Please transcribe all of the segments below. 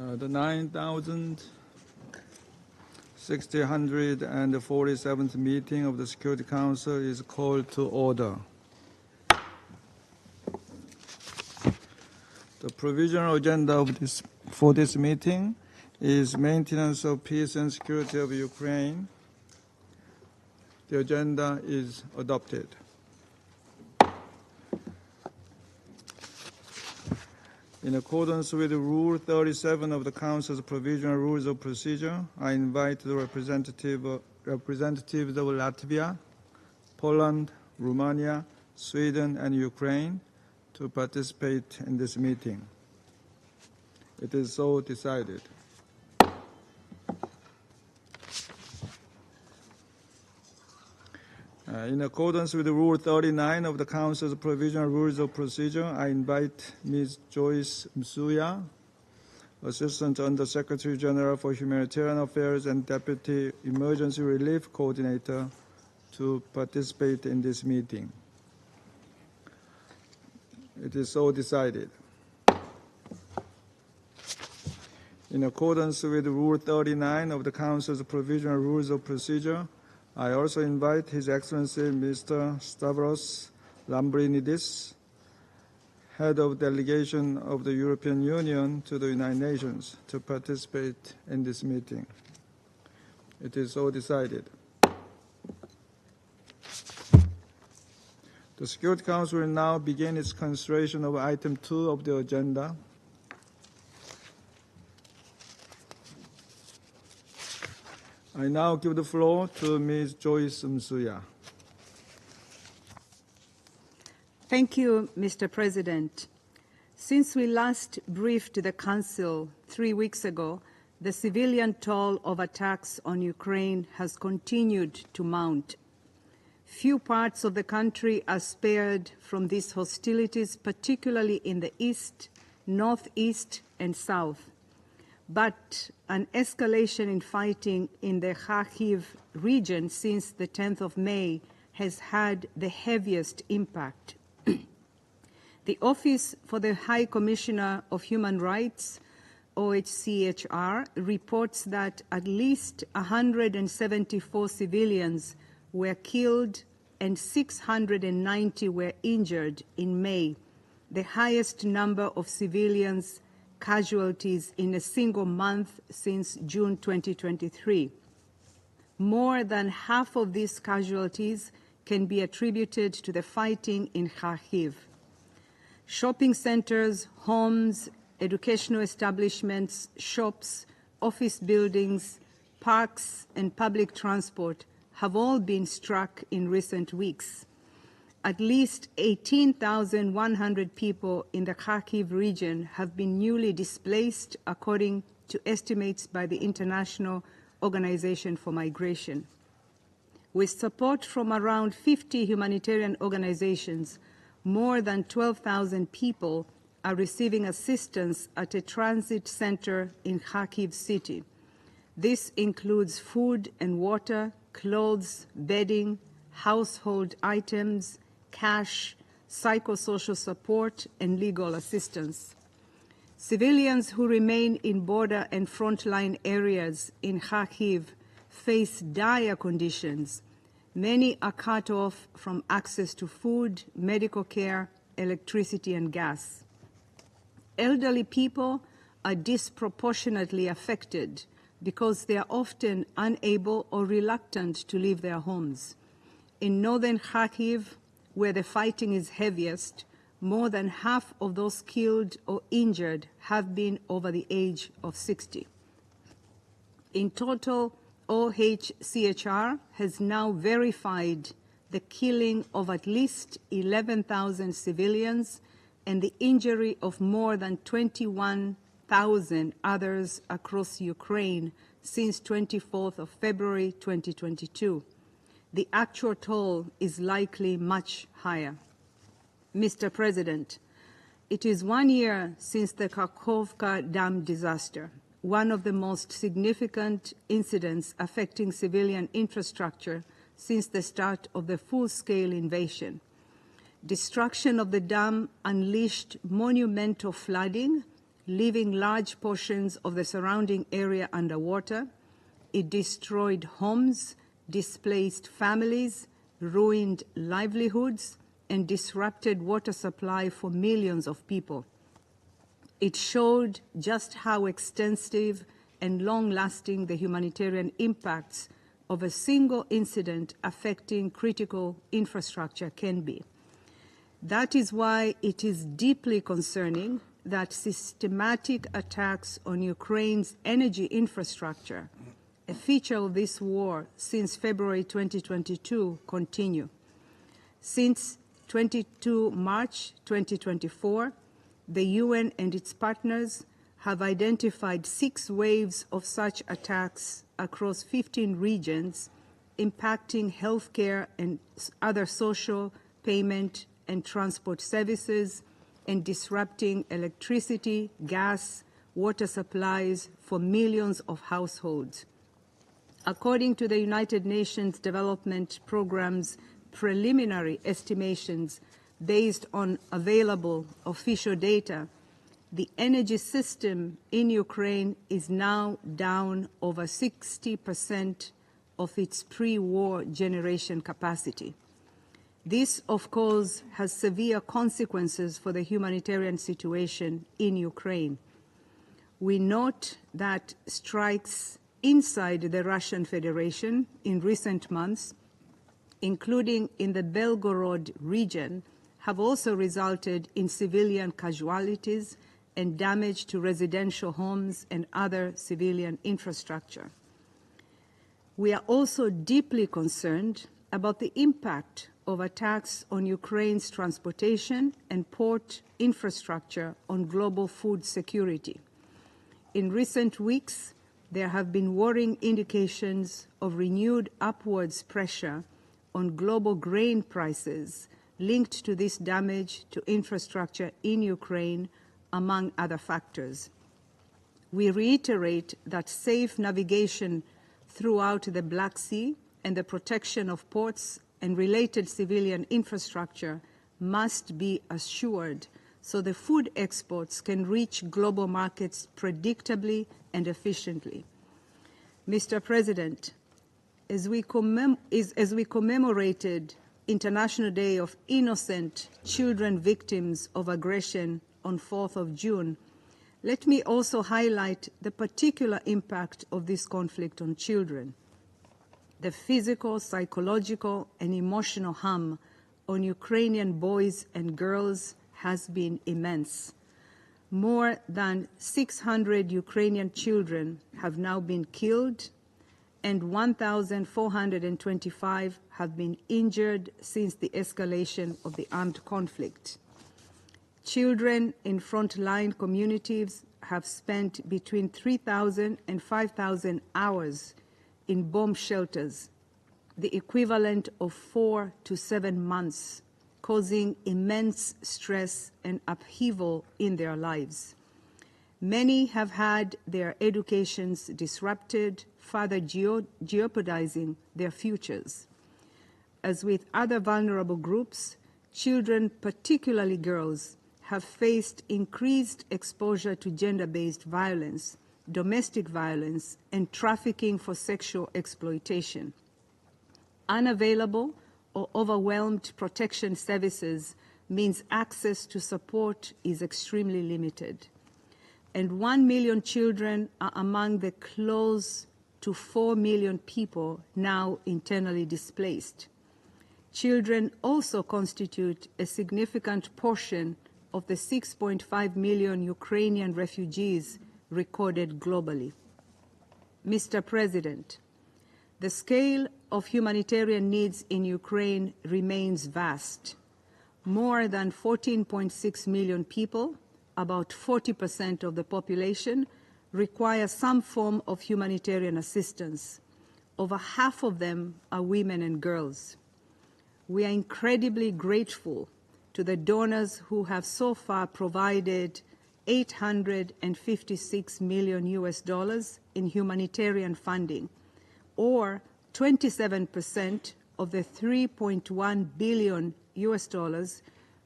The 9,647th meeting of the Security Council is called to order. The provisional agenda for this meeting is maintenance of peace and security of Ukraine. The agenda is adopted. In accordance with Rule 37 of the Council's Provisional Rules of Procedure, I invite the representatives of Latvia, Poland, Romania, Sweden, and Ukraine to participate in this meeting. It is so decided. In accordance with Rule 39 of the Council's Provisional Rules of Procedure, I invite Ms. Joyce Msuya, Assistant Under Secretary General for Humanitarian Affairs and Deputy Emergency Relief Coordinator, to participate in this meeting. It is so decided. In accordance with Rule 39 of the Council's Provisional Rules of Procedure, I also invite His Excellency Mr. Stavros Lambrinidis, Head of Delegation of the European Union to the United Nations, to participate in this meeting. It is so decided. The Security Council will now begin its consideration of Item 2 of the agenda. I now give the floor to Ms. Joyce Msuya. Thank you, Mr. President. Since we last briefed the Council 3 weeks ago, the civilian toll of attacks on Ukraine has continued to mount. Few parts of the country are spared from these hostilities, particularly in the east, northeast, and south. But an escalation in fighting in the Kharkiv region since the 10th of May has had the heaviest impact. The Office for the High Commissioner of Human Rights, OHCHR, reports that at least 174 civilians were killed and 690 were injured in May, the highest number of civilians casualties in a single month since June 2023. More than half of these casualties can be attributed to the fighting in Kharkiv. Shopping centers, homes, educational establishments, shops, office buildings, parks, and public transport have all been struck in recent weeks. At least 18,100 people in the Kharkiv region have been newly displaced, according to estimates by the International Organization for Migration. With support from around 50 humanitarian organizations, more than 12,000 people are receiving assistance at a transit center in Kharkiv city. This includes food and water, clothes, bedding, household items, cash, psychosocial support, and legal assistance. Civilians who remain in border and frontline areas in Kharkiv face dire conditions. Many are cut off from access to food, medical care, electricity, and gas. Elderly people are disproportionately affected because they are often unable or reluctant to leave their homes. In northern Kharkiv, where the fighting is heaviest, more than half of those killed or injured have been over the age of 60. In total, OHCHR has now verified the killing of at least 11,000 civilians and the injury of more than 21,000 others across Ukraine since 24th of February 2022. The actual toll is likely much higher. Mr. President, it is 1 year since the Kakhovka Dam disaster, one of the most significant incidents affecting civilian infrastructure since the start of the full-scale invasion. Destruction of the dam unleashed monumental flooding, leaving large portions of the surrounding area underwater. It destroyed homes, displaced families, ruined livelihoods, and disrupted water supply for millions of people. It showed just how extensive and long-lasting the humanitarian impacts of a single incident affecting critical infrastructure can be. That is why it is deeply concerning that systematic attacks on Ukraine's energy infrastructure, a feature of this war since February 2022, continue. Since 22 March 2024, the UN and its partners have identified 6 waves of such attacks across 15 regions, impacting healthcare and other social, payment, and transport services, and disrupting electricity, gas, water supplies for millions of households. According to the United Nations Development Programme's preliminary estimations based on available official data, the energy system in Ukraine is now down over 60% of its pre-war generation capacity. This, of course, has severe consequences for the humanitarian situation in Ukraine. We note that strikes inside the Russian Federation in recent months, including in the Belgorod region, have also resulted in civilian casualties and damage to residential homes and other civilian infrastructure. We are also deeply concerned about the impact of attacks on Ukraine's transportation and port infrastructure on global food security. In recent weeks, there have been worrying indications of renewed upwards pressure on global grain prices linked to this damage to infrastructure in Ukraine, among other factors. We reiterate that safe navigation throughout the Black Sea and the protection of ports and related civilian infrastructure must be assured so the food exports can reach global markets predictably and efficiently. Mr. President, as we commemorated International Day of Innocent Children Victims of Aggression on 4th of June, let me also highlight the particular impact of this conflict on children. The physical, psychological, and emotional harm on Ukrainian boys and girls has been immense. More than 600 Ukrainian children have now been killed, and 1,425 have been injured since the escalation of the armed conflict. Children in frontline communities have spent between 3,000 and 5,000 hours in bomb shelters, the equivalent of 4 to 7 months, causing immense stress and upheaval in their lives. Many have had their educations disrupted, further jeopardizing their futures. As with other vulnerable groups, children, particularly girls, have faced increased exposure to gender-based violence, domestic violence, and trafficking for sexual exploitation. Unavailable or overwhelmed protection services means access to support is extremely limited. And 1 million children are among the close to 4 million people now internally displaced. Children also constitute a significant portion of the 6.5 million Ukrainian refugees recorded globally. Mr. President, the scale of humanitarian needs in Ukraine remains vast. More than 14.6 million people, about 40% of the population, require some form of humanitarian assistance. Over half of them are women and girls. We are incredibly grateful to the donors who have so far provided $856 million in humanitarian funding, or 27% of the $3.1 billion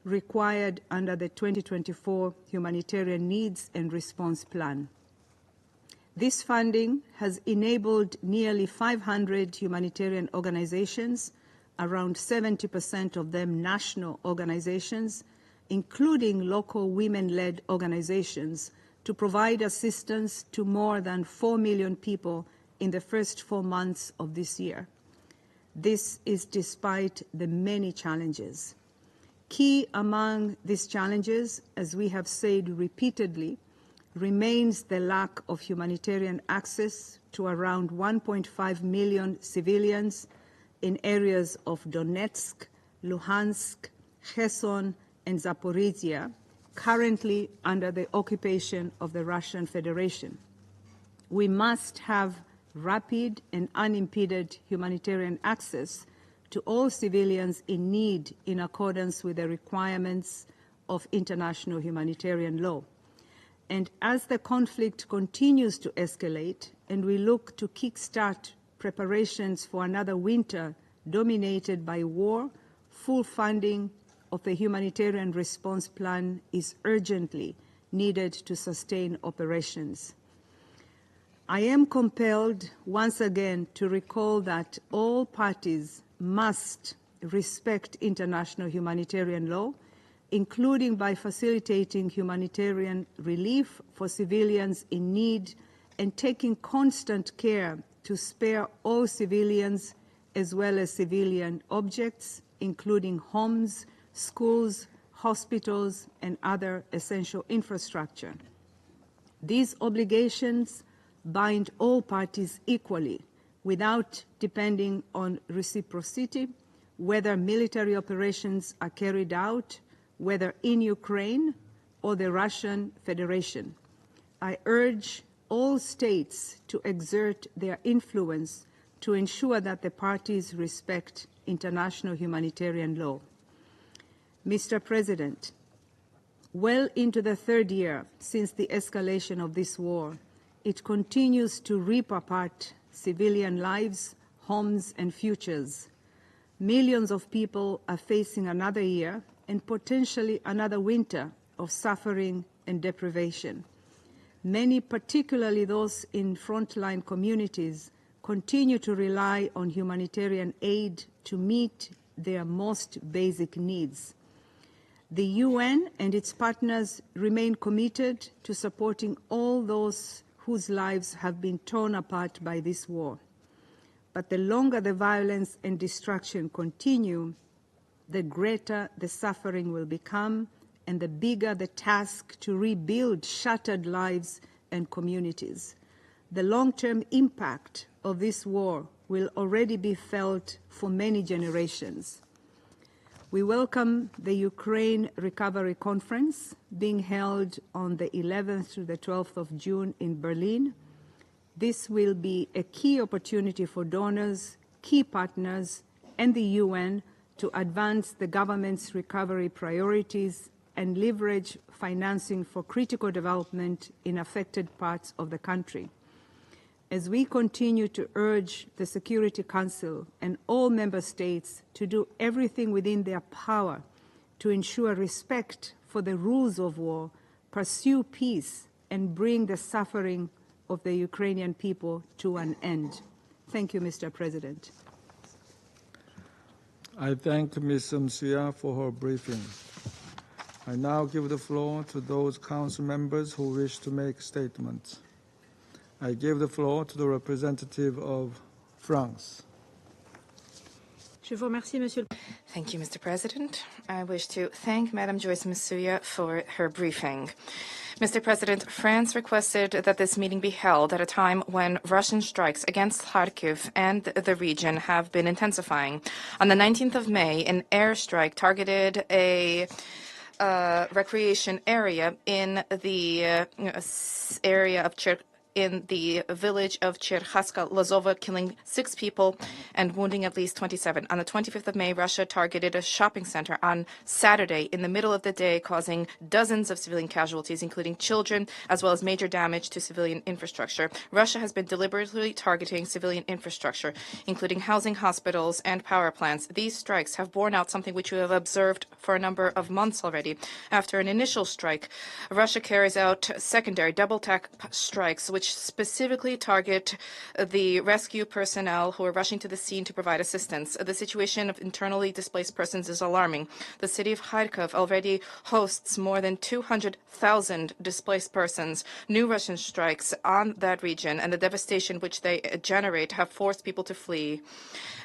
required under the 2024 Humanitarian Needs and Response Plan. This funding has enabled nearly 500 humanitarian organizations, around 70% of them national organizations, including local women-led organizations, to provide assistance to more than 4 million people in the first 4 months of this year. This is despite the many challenges. Key among these challenges, as we have said repeatedly, remains the lack of humanitarian access to around 1.5 million civilians in areas of Donetsk, Luhansk, Kherson, and Zaporizhia, currently under the occupation of the Russian Federation. We must have rapid and unimpeded humanitarian access to all civilians in need in accordance with the requirements of international humanitarian law. And as the conflict continues to escalate and we look to kickstart preparations for another winter dominated by war, full funding of the Humanitarian Response Plan is urgently needed to sustain operations. I am compelled once again to recall that all parties must respect international humanitarian law, including by facilitating humanitarian relief for civilians in need and taking constant care to spare all civilians as well as civilian objects, including homes, schools, hospitals, and other essential infrastructure. These obligations bind all parties equally without depending on reciprocity, whether military operations are carried out, whether in Ukraine or the Russian Federation. I urge all states to exert their influence to ensure that the parties respect international humanitarian law. Mr. President, well into the third year since the escalation of this war, it continues to rip apart civilian lives, homes, and futures. Millions of people are facing another year and potentially another winter of suffering and deprivation. Many, particularly those in frontline communities, continue to rely on humanitarian aid to meet their most basic needs. The UN and its partners remain committed to supporting all those whose lives have been torn apart by this war. But the longer the violence and destruction continue, the greater the suffering will become and the bigger the task to rebuild shattered lives and communities. The long-term impact of this war will already be felt for many generations. We welcome the Ukraine Recovery Conference being held on the 11th to the 12th of June in Berlin. This will be a key opportunity for donors, key partners, and the UN to advance the government's recovery priorities and leverage financing for critical development in affected parts of the country. As we continue to urge the Security Council and all member states to do everything within their power to ensure respect for the rules of war, pursue peace, and bring the suffering of the Ukrainian people to an end. Thank you, Mr. President. I thank Ms. Msuya for her briefing. I now give the floor to those council members who wish to make statements. I give the floor to the representative of France. Thank you, Mr. President. I wish to thank Madam Joyce Msuya for her briefing. Mr. President, France requested that this meeting be held at a time when Russian strikes against Kharkiv and the region have been intensifying. On the 19th of May, an airstrike targeted a recreation area in the area of in the village of Cherkasska-Lozovo, killing 6 people and wounding at least 27. On the 25th of May, Russia targeted a shopping center on Saturday in the middle of the day, causing dozens of civilian casualties, including children, as well as major damage to civilian infrastructure. Russia has been deliberately targeting civilian infrastructure, including housing, hospitals, and power plants. These strikes have borne out something which we have observed for a number of months already. After an initial strike, Russia carries out secondary double-attack strikes, which specifically target the rescue personnel who are rushing to the scene to provide assistance. The situation of internally displaced persons is alarming. The city of Kharkov already hosts more than 200,000 displaced persons. New Russian strikes on that region and the devastation which they generate have forced people to flee.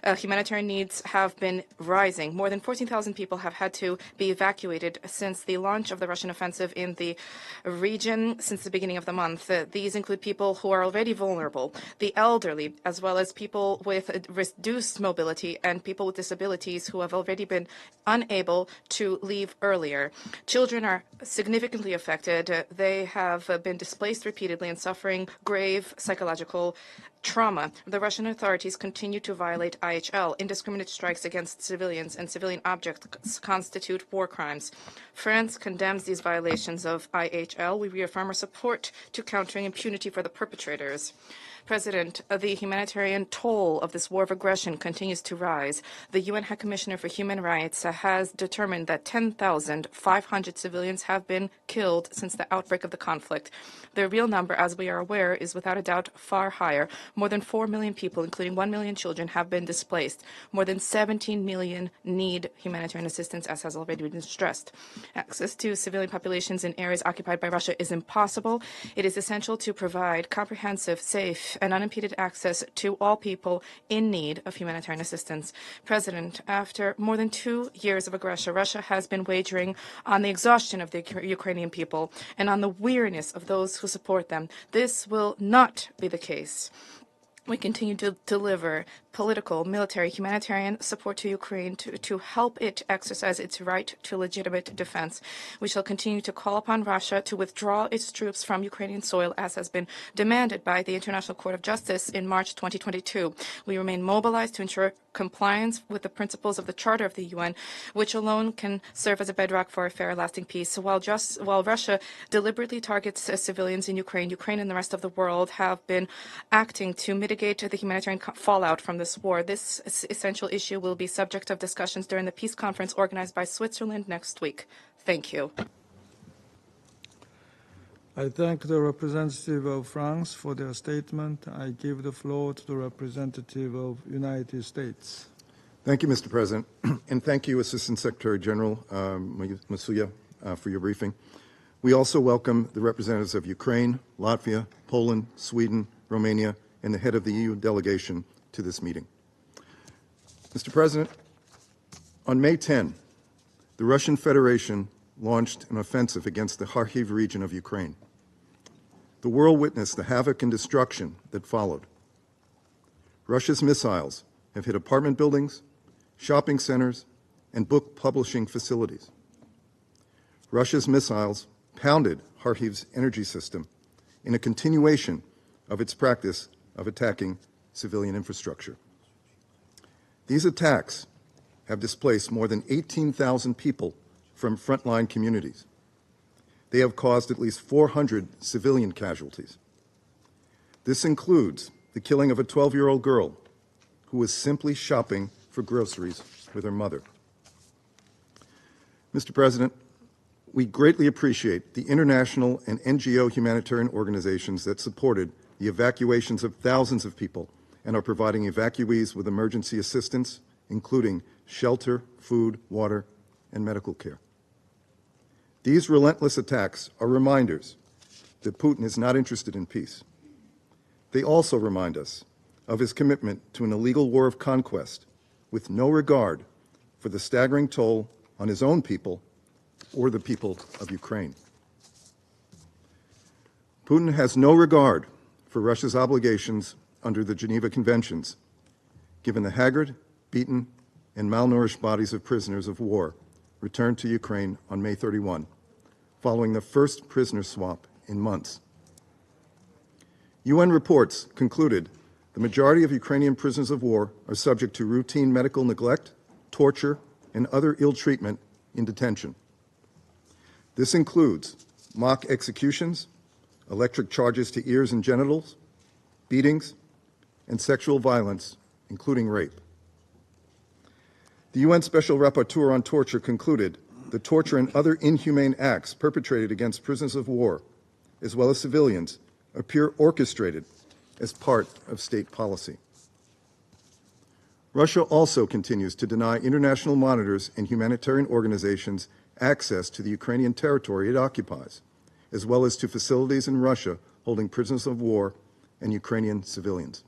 Humanitarian needs have been rising. More than 14,000 people have had to be evacuated since the launch of the Russian offensive in the region since the beginning of the month. These include people who are already vulnerable, the elderly, as well as people with reduced mobility and people with disabilities who have already been unable to leave earlier. Children are significantly affected. They have been displaced repeatedly and suffering grave psychological trauma. The Russian authorities continue to violate IHL. Indiscriminate strikes against civilians and civilian objects constitute war crimes. France condemns these violations of IHL. We reaffirm our support to countering impunity for the perpetrators. President, the humanitarian toll of this war of aggression continues to rise. The UN High Commissioner for Human Rights has determined that 10,500 civilians have been killed since the outbreak of the conflict. The real number, as we are aware, is without a doubt far higher. More than 4 million people, including 1 million children, have been displaced. More than 17 million need humanitarian assistance, as has already been stressed. Access to civilian populations in areas occupied by Russia is impossible. It is essential to provide comprehensive, safe, and unimpeded access to all people in need of humanitarian assistance. President, after more than 2 years of aggression, Russia has been wagering on the exhaustion of the Ukrainian people and on the weariness of those who support them. This will not be the case. We continue to deliver political, military, humanitarian support to Ukraine to help it exercise its right to legitimate defense. We shall continue to call upon Russia to withdraw its troops from Ukrainian soil, as has been demanded by the International Court of Justice in March 2022. We remain mobilized to ensure compliance with the principles of the Charter of the UN, which alone can serve as a bedrock for a fair, lasting peace. While Russia deliberately targets civilians in Ukraine, Ukraine and the rest of the world have been acting to mitigate the humanitarian fallout from this war. This essential issue will be subject of discussions during the peace conference organized by Switzerland next week. Thank you. I thank the representative of France for their statement. I give the floor to the representative of United States. Thank you, Mr. President, and thank you, Assistant Secretary General Masuya, for your briefing. We also welcome the representatives of Ukraine, Latvia, Poland, Sweden, Romania, and the head of the EU delegation to this meeting. Mr. President, on May 10, the Russian Federation launched an offensive against the Kharkiv region of Ukraine. The world witnessed the havoc and destruction that followed. Russia's missiles have hit apartment buildings, shopping centers, and book publishing facilities. Russia's missiles pounded Kharkiv's energy system in a continuation of its practice of attacking civilian infrastructure. These attacks have displaced more than 18,000 people from frontline communities. They have caused at least 400 civilian casualties. This includes the killing of a 12-year-old girl who was simply shopping for groceries with her mother. Mr. President, we greatly appreciate the international and NGO humanitarian organizations that supported the evacuations of thousands of people and are providing evacuees with emergency assistance, including shelter, food, water, and medical care. These relentless attacks are reminders that Putin is not interested in peace. They also remind us of his commitment to an illegal war of conquest with no regard for the staggering toll on his own people or the people of Ukraine. Putin has no regard for Russia's obligations under the Geneva Conventions, given the haggard, beaten, and malnourished bodies of prisoners of war returned to Ukraine on May 31, following the first prisoner swap in months. UN reports concluded the majority of Ukrainian prisoners of war are subject to routine medical neglect, torture, and other ill treatment in detention. This includes mock executions, electric charges to ears and genitals, beatings, and sexual violence, including rape. The UN Special Rapporteur on Torture concluded that torture and other inhumane acts perpetrated against prisoners of war, as well as civilians, appear orchestrated as part of state policy. Russia also continues to deny international monitors and humanitarian organizations access to the Ukrainian territory it occupies, as well as to facilities in Russia holding prisoners of war and Ukrainian civilians.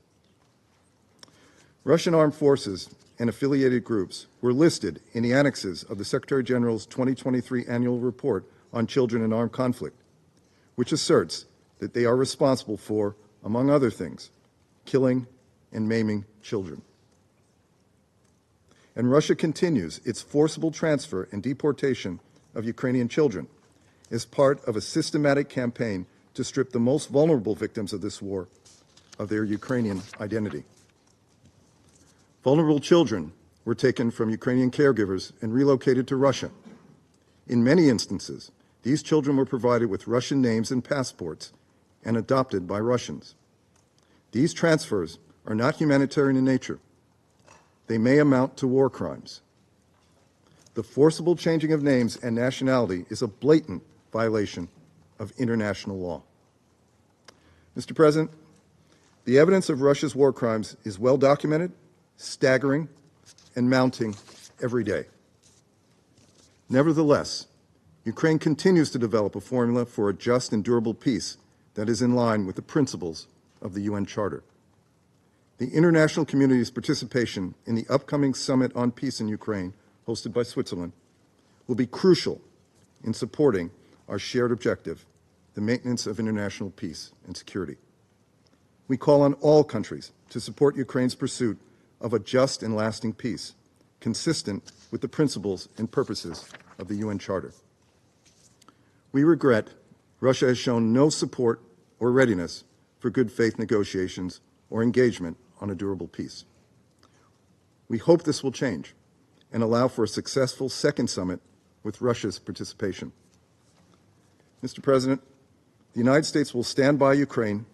Russian armed forces and affiliated groups were listed in the annexes of the Secretary General's 2023 annual report on children in armed conflict, which asserts that they are responsible for, among other things, killing and maiming children. And Russia continues its forcible transfer and deportation of Ukrainian children as part of a systematic campaign to strip the most vulnerable victims of this war of their Ukrainian identity. Vulnerable children were taken from Ukrainian caregivers and relocated to Russia. In many instances, these children were provided with Russian names and passports and adopted by Russians. These transfers are not humanitarian in nature. They may amount to war crimes. The forcible changing of names and nationality is a blatant violation of international law. Mr. President, the evidence of Russia's war crimes is well documented, staggering, and mounting every day. Nevertheless, Ukraine continues to develop a formula for a just and durable peace that is in line with the principles of the UN Charter. The international community's participation in the upcoming Summit on Peace in Ukraine, hosted by Switzerland, will be crucial in supporting our shared objective, the maintenance of international peace and security. We call on all countries to support Ukraine's pursuit of a just and lasting peace, consistent with the principles and purposes of the UN Charter. We regret Russia has shown no support or readiness for good faith negotiations or engagement on a durable peace. We hope this will change and allow for a successful second summit with Russia's participation. Mr. President, the United States will stand by Ukraine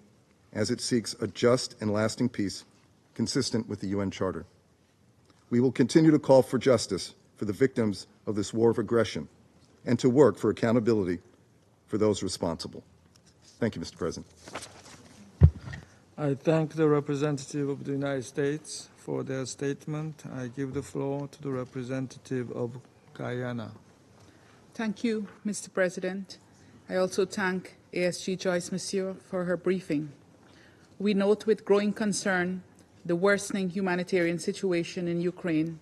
as it seeks a just and lasting peace consistent with the UN Charter. We will continue to call for justice for the victims of this war of aggression and to work for accountability for those responsible. Thank you, Mr. President. I thank the representative of the United States for their statement. I give the floor to the representative of Guyana. Thank you, Mr. President. I also thank ASG Joyce Monsieur for her briefing. We note with growing concern the worsening humanitarian situation in Ukraine,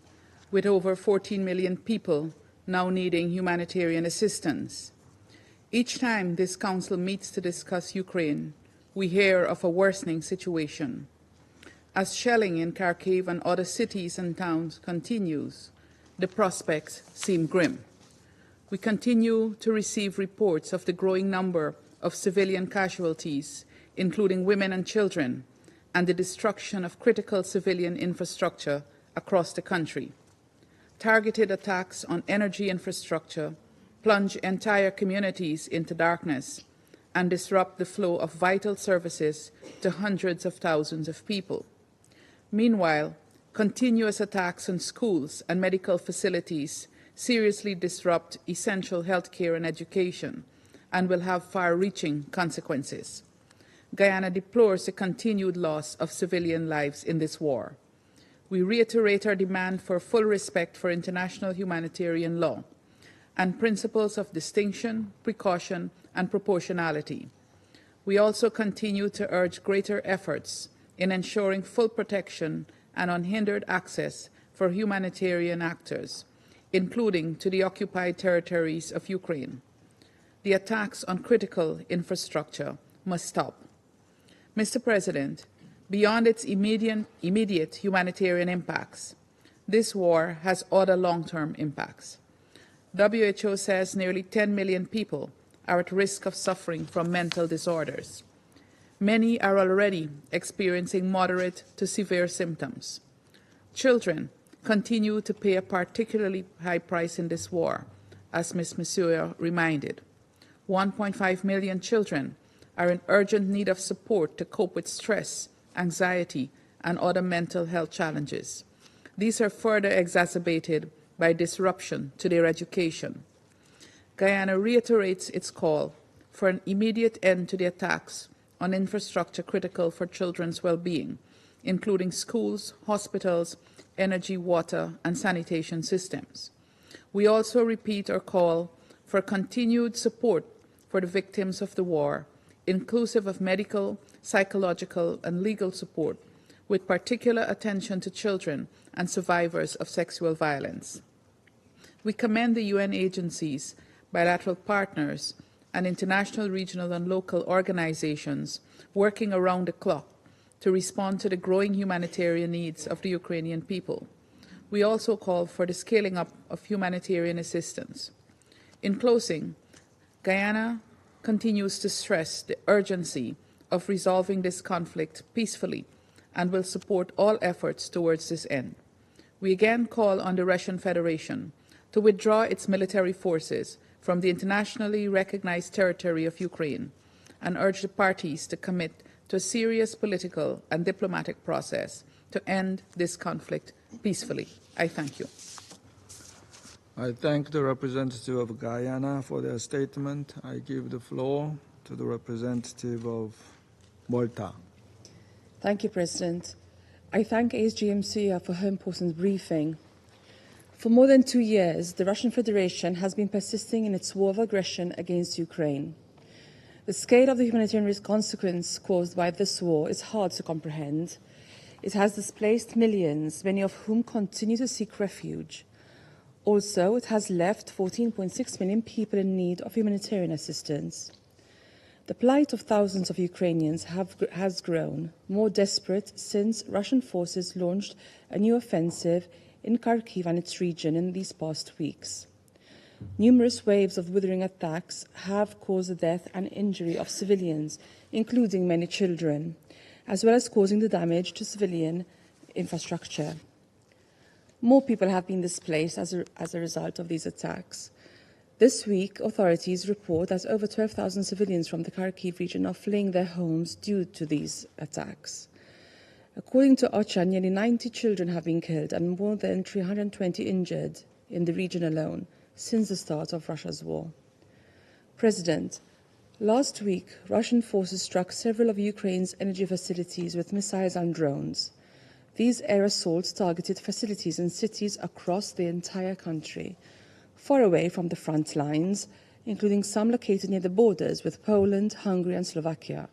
with over 14 million people now needing humanitarian assistance. Each time this Council meets to discuss Ukraine, we hear of a worsening situation. As shelling in Kharkiv and other cities and towns continues, the prospects seem grim. We continue to receive reports of the growing number of civilian casualties, including women and children, and the destruction of critical civilian infrastructure across the country. Targeted attacks on energy infrastructure plunge entire communities into darkness and disrupt the flow of vital services to hundreds of thousands of people. Meanwhile, continuous attacks on schools and medical facilities seriously disrupt essential healthcare and education and will have far-reaching consequences. Guyana deplores the continued loss of civilian lives in this war. We reiterate our demand for full respect for international humanitarian law and principles of distinction, precaution, and proportionality. We also continue to urge greater efforts in ensuring full protection and unhindered access for humanitarian actors, including to the occupied territories of Ukraine. The attacks on critical infrastructure must stop. Mr. President, beyond its immediate humanitarian impacts, this war has other long-term impacts. WHO says nearly 10 million people are at risk of suffering from mental disorders. Many are already experiencing moderate to severe symptoms. Children continue to pay a particularly high price in this war, as Ms. Masuya reminded. 1.5 million children are in urgent need of support to cope with stress, anxiety, and other mental health challenges. These are further exacerbated by disruption to their education. Guyana reiterates its call for an immediate end to the attacks on infrastructure critical for children's well-being, including schools, hospitals, energy, water, and sanitation systems. We also repeat our call for continued support for the victims of the war, inclusive of medical, psychological, and legal support, with particular attention to children and survivors of sexual violence. We commend the UN agencies, bilateral partners, and international, regional, and local organizations working around the clock to respond to the growing humanitarian needs of the Ukrainian people. We also call for the scaling up of humanitarian assistance. In closing, Guyana continues to stress the urgency of resolving this conflict peacefully and will support all efforts towards this end. We again call on the Russian Federation to withdraw its military forces from the internationally recognized territory of Ukraine and urge the parties to commit to a serious political and diplomatic process to end this conflict peacefully. I thank you. I thank the representative of Guyana for their statement. I give the floor to the representative of Malta. Thank you, President. I thank ASGMC for her important briefing. For more than 2 years, the Russian Federation has been persisting in its war of aggression against Ukraine. The scale of the humanitarian consequence caused by this war is hard to comprehend. It has displaced millions, many of whom continue to seek refuge. Also, it has left 14.6 million people in need of humanitarian assistance. The plight of thousands of Ukrainians has grown more desperate since Russian forces launched a new offensive in Kharkiv and its region in these past weeks. Numerous waves of withering attacks have caused the death and injury of civilians, including many children, as well as causing the damage to civilian infrastructure. More people have been displaced as a result of these attacks. This week, authorities report that over 12,000 civilians from the Kharkiv region are fleeing their homes due to these attacks. According to OCHA, nearly 90 children have been killed and more than 320 injured in the region alone since the start of Russia's war. President, last week, Russian forces struck several of Ukraine's energy facilities with missiles and drones. These air assaults targeted facilities in cities across the entire country, far away from the front lines, including some located near the borders with Poland, Hungary, and Slovakia.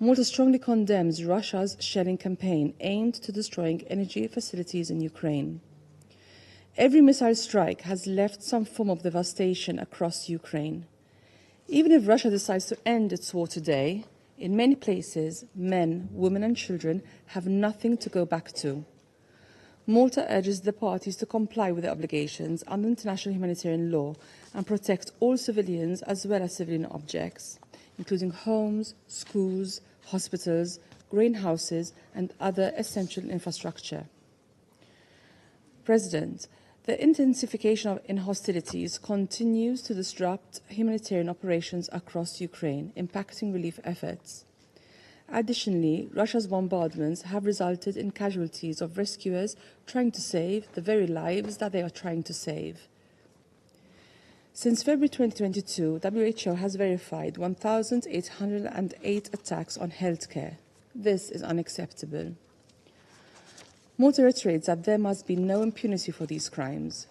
Malta strongly condemns Russia's shelling campaign aimed to destroying energy facilities in Ukraine. Every missile strike has left some form of devastation across Ukraine. Even if Russia decides to end its war today, in many places, men, women, and children have nothing to go back to. Malta urges the parties to comply with their obligations under international humanitarian law and protect all civilians as well as civilian objects, including homes, schools, hospitals, greenhouses, and other essential infrastructure. President, the intensification in hostilities continues to disrupt humanitarian operations across Ukraine, impacting relief efforts. Additionally, Russia's bombardments have resulted in casualties of rescuers trying to save the very lives that they are trying to save. Since February 2022, WHO has verified 1,808 attacks on healthcare. This is unacceptable. Malta reiterates that there must be no impunity for these crimes.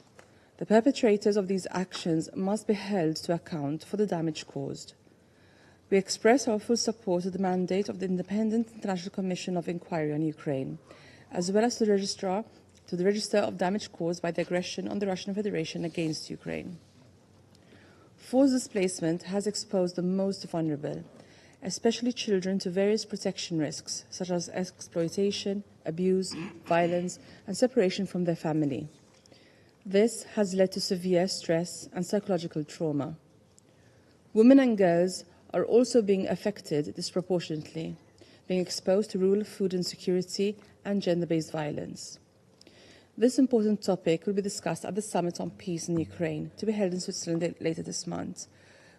The perpetrators of these actions must be held to account for the damage caused. We express our full support to the mandate of the Independent International Commission of Inquiry on Ukraine, as well as to the Register of Damage Caused by the Aggression on the Russian Federation against Ukraine. Forced displacement has exposed the most vulnerable, especially children, to various protection risks, such as exploitation, abuse, violence, and separation from their family. This has led to severe stress and psychological trauma. Women and girls are also being affected disproportionately, being exposed to rural food insecurity and gender-based violence. This important topic will be discussed at the Summit on Peace in Ukraine, to be held in Switzerland later this month.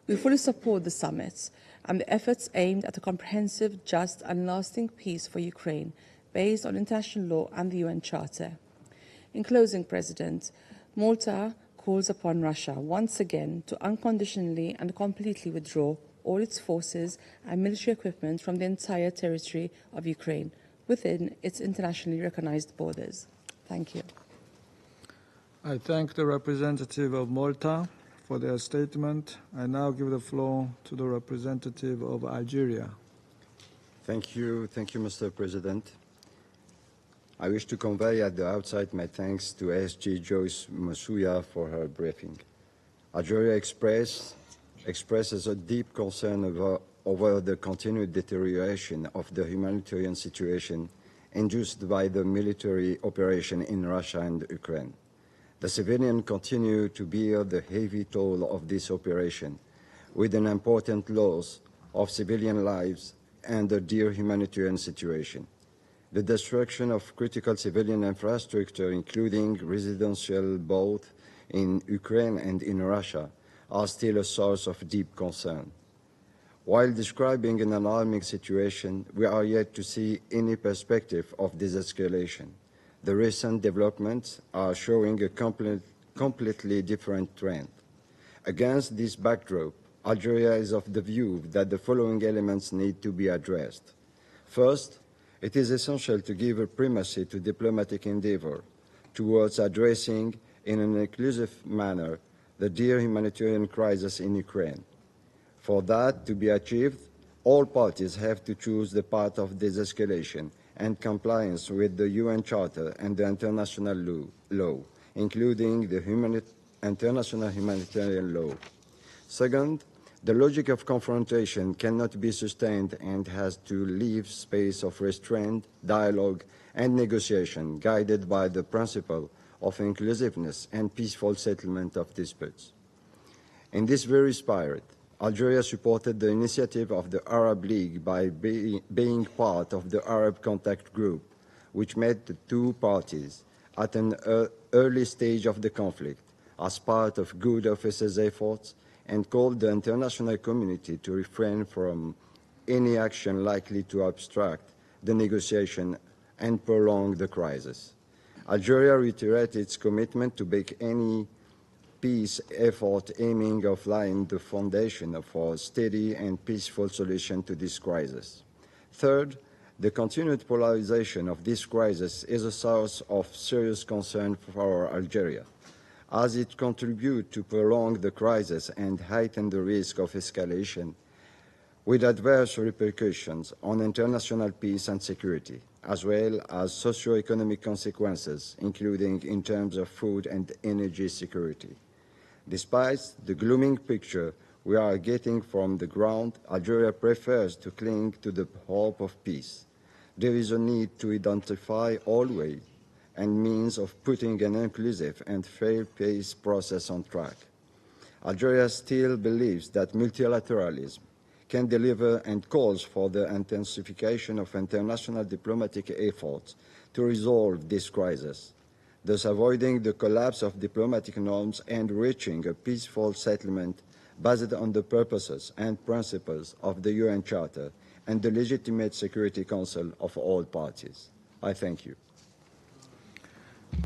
We fully support the summit and the efforts aimed at a comprehensive, just and lasting peace for Ukraine, based on international law and the UN Charter. In closing, President, Malta calls upon Russia once again to unconditionally and completely withdraw all its forces and military equipment from the entire territory of Ukraine within its internationally recognized borders. Thank you. I thank the representative of Malta for their statement. I now give the floor to the representative of Algeria. Thank you, Mr. President. I wish to convey at the outset my thanks to ASG Joyce Msuya for her briefing. Algeria expresses a deep concern over the continued deterioration of the humanitarian situation induced by the military operation in Russia and Ukraine. The civilians continue to bear the heavy toll of this operation, with an important loss of civilian lives and a dire humanitarian situation. The destruction of critical civilian infrastructure, including residential both in Ukraine and in Russia, are still a source of deep concern. While describing an alarming situation, we are yet to see any perspective of de-escalation. The recent developments are showing a completely different trend. Against this backdrop, Algeria is of the view that the following elements need to be addressed. First, it is essential to give a primacy to diplomatic endeavor towards addressing in an inclusive manner the dire humanitarian crisis in Ukraine. For that to be achieved, all parties have to choose the path of de-escalation and compliance with the UN Charter and the international law, including the international humanitarian law. Second, the logic of confrontation cannot be sustained and has to leave space of restraint, dialogue, and negotiation guided by the principle of inclusiveness and peaceful settlement of disputes. In this very spirit, Algeria supported the initiative of the Arab League by being part of the Arab Contact Group, which met the two parties at an early stage of the conflict as part of good officers' efforts and called the international community to refrain from any action likely to obstruct the negotiation and prolong the crisis. Algeria reiterated its commitment to make any peace effort aiming of laying the foundation for a steady and peaceful solution to this crisis. Third, the continued polarization of this crisis is a source of serious concern for Algeria, as it contributes to prolong the crisis and heighten the risk of escalation, with adverse repercussions on international peace and security, as well as socio-economic consequences, including in terms of food and energy security. Despite the glooming picture we are getting from the ground, Algeria prefers to cling to the hope of peace. There is a need to identify all ways and means of putting an inclusive and fair peace process on track. Algeria still believes that multilateralism can deliver and calls for the intensification of international diplomatic efforts to resolve this crisis, thus avoiding the collapse of diplomatic norms and reaching a peaceful settlement based on the purposes and principles of the UN Charter and the legitimate Security Council of all parties. I thank you.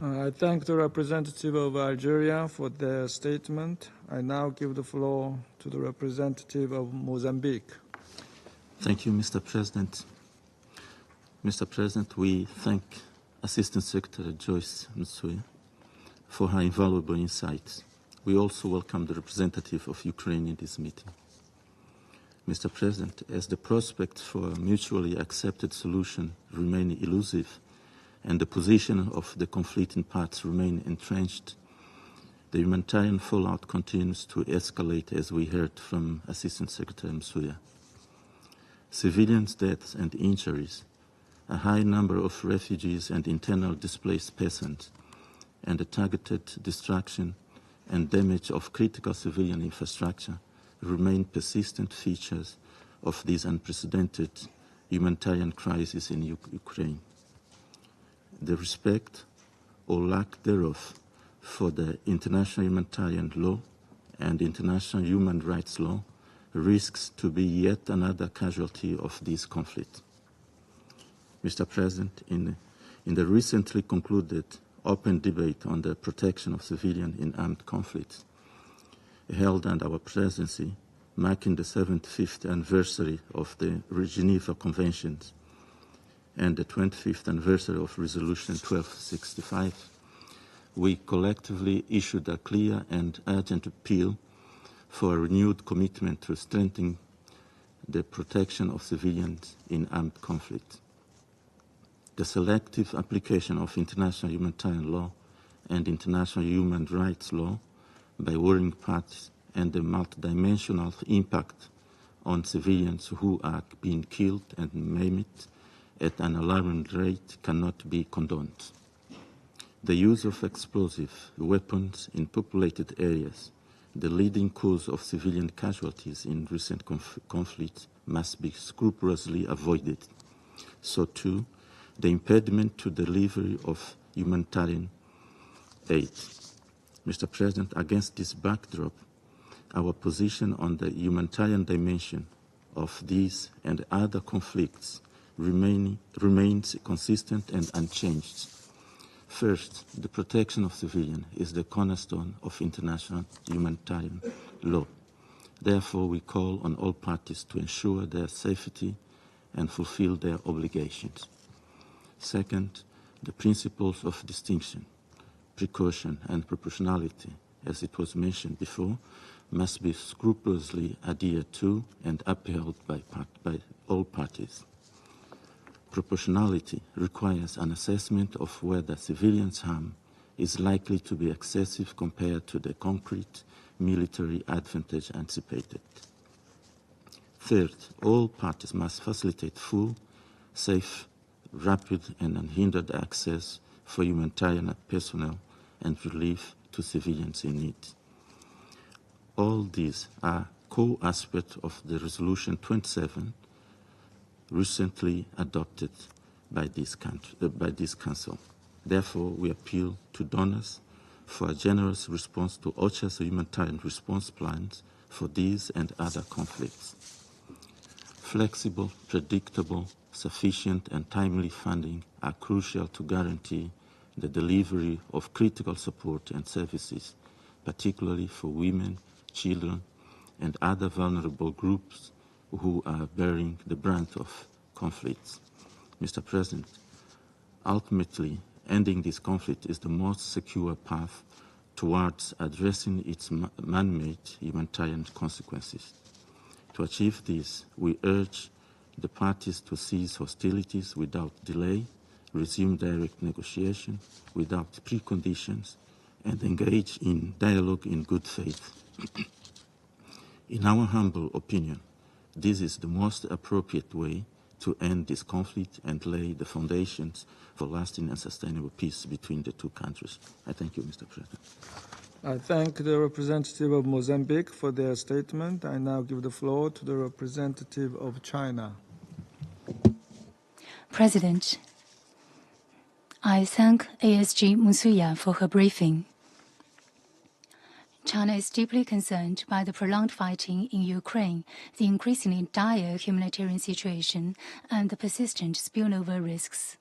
I thank the representative of Algeria for their statement. I now give the floor to the representative of Mozambique. Thank you, Mr. President. Mr. President, we thank Assistant Secretary Joyce Msuya for her invaluable insights. We also welcome the representative of Ukraine in this meeting. Mr. President, as the prospects for a mutually accepted solution remain elusive and the position of the conflicting parts remain entrenched, the humanitarian fallout continues to escalate, as we heard from Assistant Secretary Msuya. Civilians' deaths and injuries, a high number of refugees and internally displaced persons, and the targeted destruction and damage of critical civilian infrastructure remain persistent features of this unprecedented humanitarian crisis in Ukraine. The respect or lack thereof for the international humanitarian law and international human rights law risks to be yet another casualty of this conflict. Mr. President, in the recently concluded open debate on the protection of civilians in armed conflicts, held under our presidency, marking the 75th anniversary of the Geneva Conventions and the 25th anniversary of Resolution 1265, we collectively issued a clear and urgent appeal for a renewed commitment to strengthening the protection of civilians in armed conflict. The selective application of international humanitarian law and international human rights law by warring parties and the multidimensional impact on civilians who are being killed and maimed at an alarming rate cannot be condoned. The use of explosive weapons in populated areas, the leading cause of civilian casualties in recent conflicts, must be scrupulously avoided. So too, the impediment to delivery of humanitarian aid. Mr. President, against this backdrop, our position on the humanitarian dimension of these and other conflicts remains consistent and unchanged. First, the protection of civilians is the cornerstone of international humanitarian law. Therefore, we call on all parties to ensure their safety and fulfill their obligations. Second, the principles of distinction, precaution, and proportionality, as it was mentioned before, must be scrupulously adhered to and upheld by all parties. Proportionality requires an assessment of whether civilians' harm is likely to be excessive compared to the concrete military advantage anticipated. Third, all parties must facilitate full, safe, rapid, and unhindered access for humanitarian personnel and relief to civilians in need. All these are core aspects of the Resolution 27 recently adopted by this Council. Therefore, we appeal to donors for a generous response to OCHA's humanitarian response plans for these and other conflicts. Flexible, predictable, sufficient, and timely funding are crucial to guarantee the delivery of critical support and services, particularly for women, children, and other vulnerable groups who are bearing the brunt of conflicts. Mr. President, ultimately, ending this conflict is the most secure path towards addressing its man-made humanitarian consequences. To achieve this, we urge the parties to cease hostilities without delay, resume direct negotiation without preconditions, and engage in dialogue in good faith. In our humble opinion, this is the most appropriate way to end this conflict and lay the foundations for lasting and sustainable peace between the two countries. I thank you, Mr. President. I thank the representative of Mozambique for their statement. I now give the floor to the representative of China. President, I thank ASG Musuya for her briefing. China is deeply concerned by the prolonged fighting in Ukraine, the increasingly dire humanitarian situation, and the persistent spillover risks.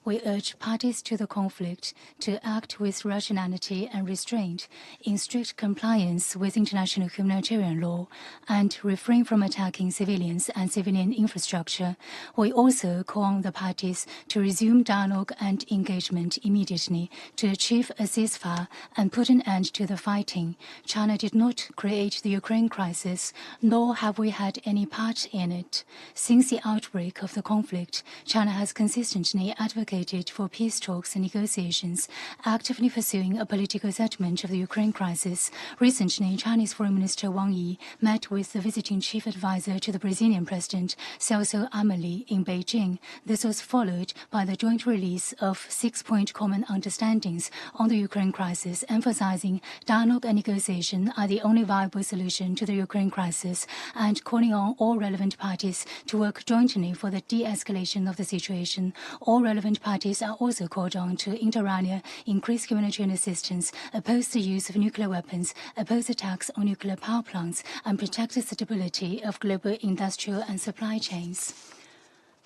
We urge parties to the conflict to act with rationality and restraint in strict compliance with international humanitarian law and refrain from attacking civilians and civilian infrastructure. We also call on the parties to resume dialogue and engagement immediately to achieve a ceasefire and put an end to the fighting. China did not create the Ukraine crisis, nor have we had any part in it. Since the outbreak of the conflict, China has consistently advocated advocated for peace talks and negotiations, actively pursuing a political settlement of the Ukraine crisis. Recently, Chinese Foreign Minister Wang Yi met with the visiting chief advisor to the Brazilian President, Celso Amelio, in Beijing. This was followed by the joint release of 6-point common understandings on the Ukraine crisis, emphasizing dialogue and negotiation are the only viable solution to the Ukraine crisis, and calling on all relevant parties to work jointly for the de-escalation of the situation. All relevant parties are also called on to, inter alia, increase humanitarian assistance, oppose the use of nuclear weapons, oppose attacks on nuclear power plants, and protect the stability of global industrial and supply chains.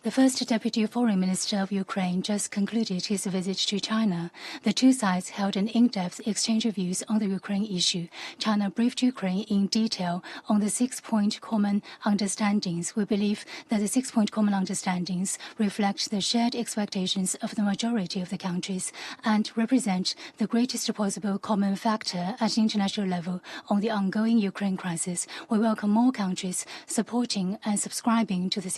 The first Deputy Foreign Minister of Ukraine just concluded his visit to China. The two sides held an in-depth exchange of views on the Ukraine issue. China briefed Ukraine in detail on the 6-point common understandings. We believe that the 6-point common understandings reflect the shared expectations of the majority of the countries and represent the greatest possible common factor at international level on the ongoing Ukraine crisis. We welcome more countries supporting and subscribing to the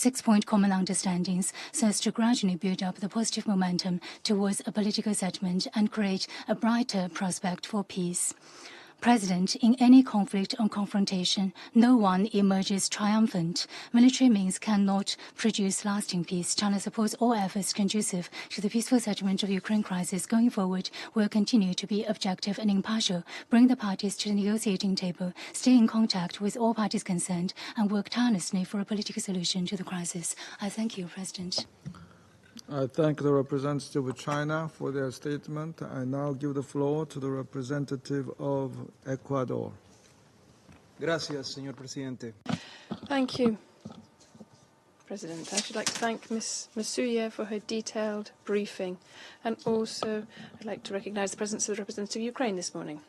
6-point common understandings so as to gradually build up the positive momentum towards a political settlement and create a brighter prospect for peace. President, in any conflict or confrontation, no one emerges triumphant. Military means cannot produce lasting peace. China supports all efforts conducive to the peaceful settlement of the Ukraine crisis. Going forward, we'll continue to be objective and impartial, bring the parties to the negotiating table, stay in contact with all parties concerned, and work tirelessly for a political solution to the crisis. I thank you, President. I thank the representative of China for their statement. I now give the floor to the representative of Ecuador. Gracias, señor presidente. Thank you, President. I should like to thank Ms. Masuya for her detailed briefing, and also I'd like to recognize the presence of the representative of Ukraine this morning.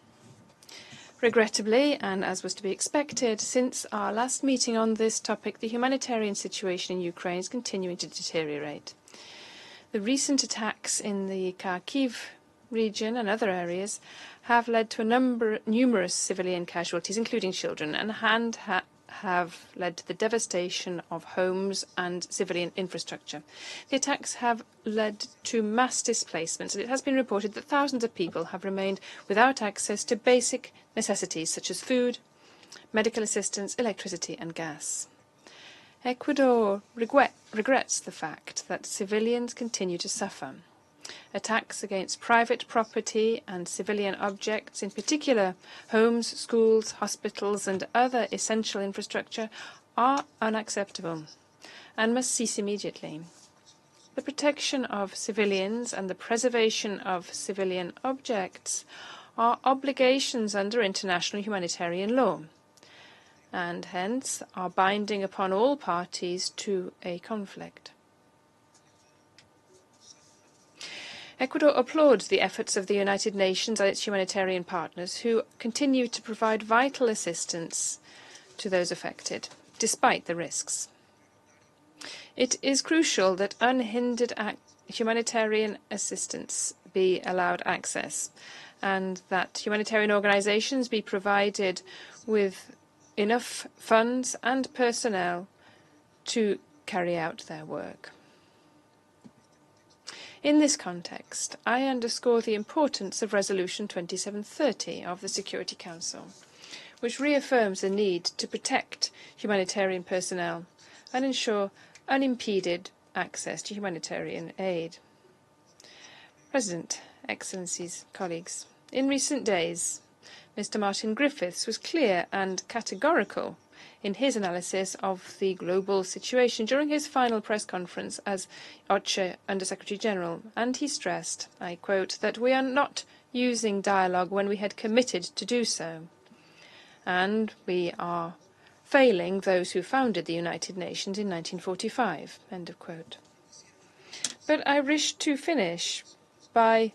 Regrettably, and as was to be expected, since our last meeting on this topic, the humanitarian situation in Ukraine is continuing to deteriorate. The recent attacks in the Kharkiv region and other areas have led to numerous civilian casualties, including children, and have led to the devastation of homes and civilian infrastructure. The attacks have led to mass displacements, and it has been reported that thousands of people have remained without access to basic necessities such as food, medical assistance, electricity, and gas. Ecuador regrets the fact that civilians continue to suffer. Attacks against private property and civilian objects, in particular homes, schools, hospitals, and other essential infrastructure, are unacceptable and must cease immediately. The protection of civilians and the preservation of civilian objects are obligations under international humanitarian law, and hence are binding upon all parties to a conflict. Ecuador applauds the efforts of the United Nations and its humanitarian partners, who continue to provide vital assistance to those affected, despite the risks. It is crucial that unhindered humanitarian assistance be allowed access, and that humanitarian organizations be provided with enough funds and personnel to carry out their work. In this context, I underscore the importance of Resolution 2730 of the Security Council, which reaffirms the need to protect humanitarian personnel and ensure unimpeded access to humanitarian aid. President, Excellencies, colleagues, in recent days, Mr. Martin Griffiths was clear and categorical in his analysis of the global situation during his final press conference as OCHA Under-Secretary General, and he stressed, I quote, that we are not using dialogue when we had committed to do so, and we are failing those who founded the United Nations in 1945, end of quote. But I wish to finish by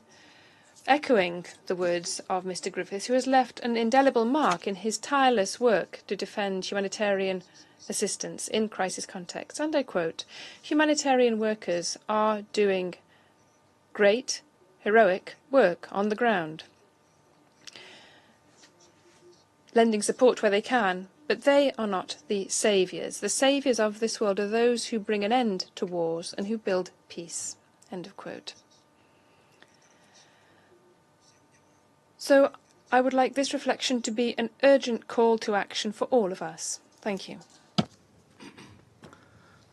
echoing the words of Mr. Griffiths, who has left an indelible mark in his tireless work to defend humanitarian assistance in crisis contexts. And I quote, "Humanitarian workers are doing great, heroic work on the ground, lending support where they can, But they are not the saviours. The saviours of this world are those who bring an end to wars and who build peace. End of quote. So I would like this reflection to be an urgent call to action for all of us. Thank you.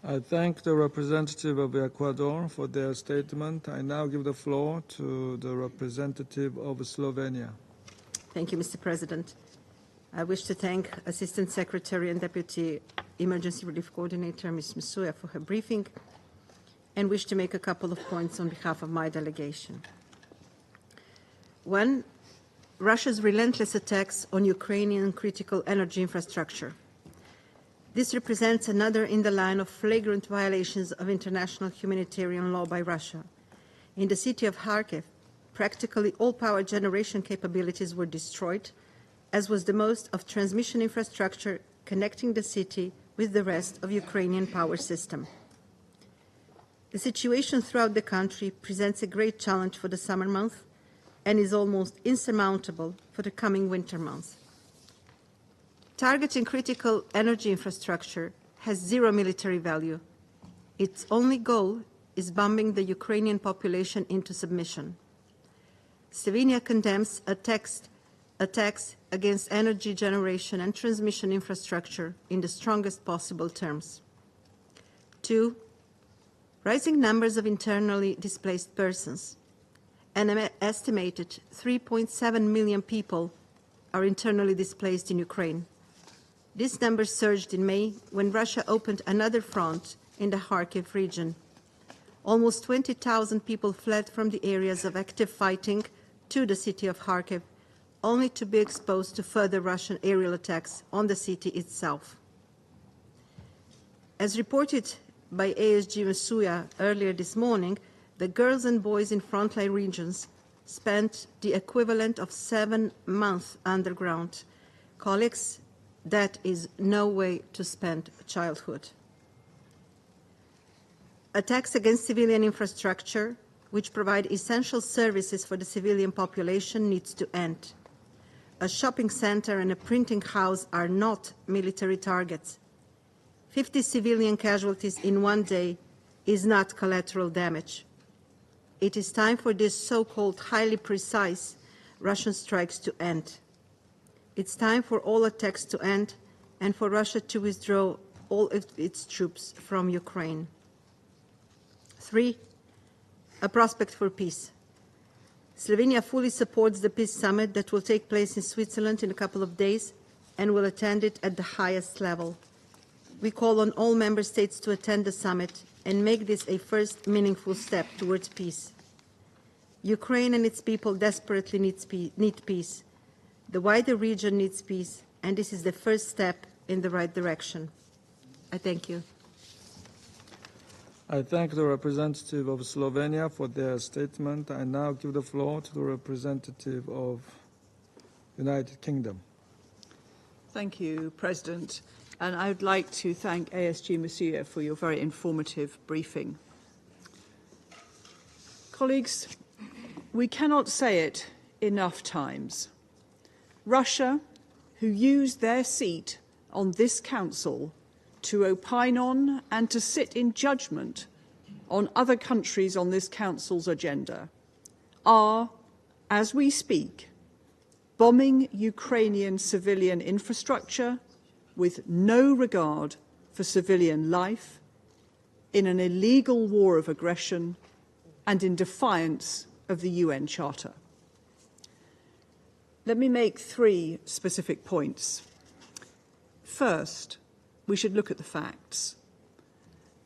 I thank the representative of Ecuador for their statement. I now give the floor to the representative of Slovenia. Thank you, Mr. President. I wish to thank Assistant Secretary and Deputy Emergency Relief Coordinator, Ms. Masuya, for her briefing, and wish to make a couple of points on behalf of my delegation. One, Russia's relentless attacks on Ukrainian critical energy infrastructure. This represents another in the line of flagrant violations of international humanitarian law by Russia. In the city of Kharkiv, practically all power generation capabilities were destroyed, as was the most of transmission infrastructure connecting the city with the rest of Ukrainian power system. The situation throughout the country presents a great challenge for the summer months and is almost insurmountable for the coming winter months. Targeting critical energy infrastructure has zero military value. Its only goal is bombing the Ukrainian population into submission. Slovenia condemns attacks against energy generation and transmission infrastructure in the strongest possible terms. 2. Rising numbers of internally displaced persons. An estimated 3.7 million people are internally displaced in Ukraine. This number surged in May when Russia opened another front in the Kharkiv region. Almost 20,000 people fled from the areas of active fighting to the city of Kharkiv, only to be exposed to further Russian aerial attacks on the city itself. As reported by ASG Masuya earlier this morning, the girls and boys in frontline regions spent the equivalent of 7 months underground. Colleagues, that is no way to spend childhood. Attacks against civilian infrastructure, which provide essential services for the civilian population, needs to end. A shopping center and a printing house are not military targets. 50 civilian casualties in one day is not collateral damage. It is time for these so-called highly precise Russian strikes to end. It's time for all attacks to end and for Russia to withdraw all of its troops from Ukraine. 3. A prospect for peace. Slovenia fully supports the peace summit that will take place in Switzerland in a couple of days and will attend it at the highest level. We call on all member states to attend the summit and make this a first meaningful step towards peace. Ukraine and its people desperately need peace. The wider region needs peace, and this is the first step in the right direction. I thank you. I thank the representative of Slovenia for their statement. I now give the floor to the representative of United Kingdom. Thank you, President. And I would like to thank ASG Masuya for your very informative briefing. Colleagues, we cannot say it enough times. Russia, who used their seat on this council to opine on and to sit in judgment on other countries on this council's agenda, are, as we speak, bombing Ukrainian civilian infrastructure with no regard for civilian life, in an illegal war of aggression and in defiance of the UN Charter. Let me make 3 specific points. First, we should look at the facts.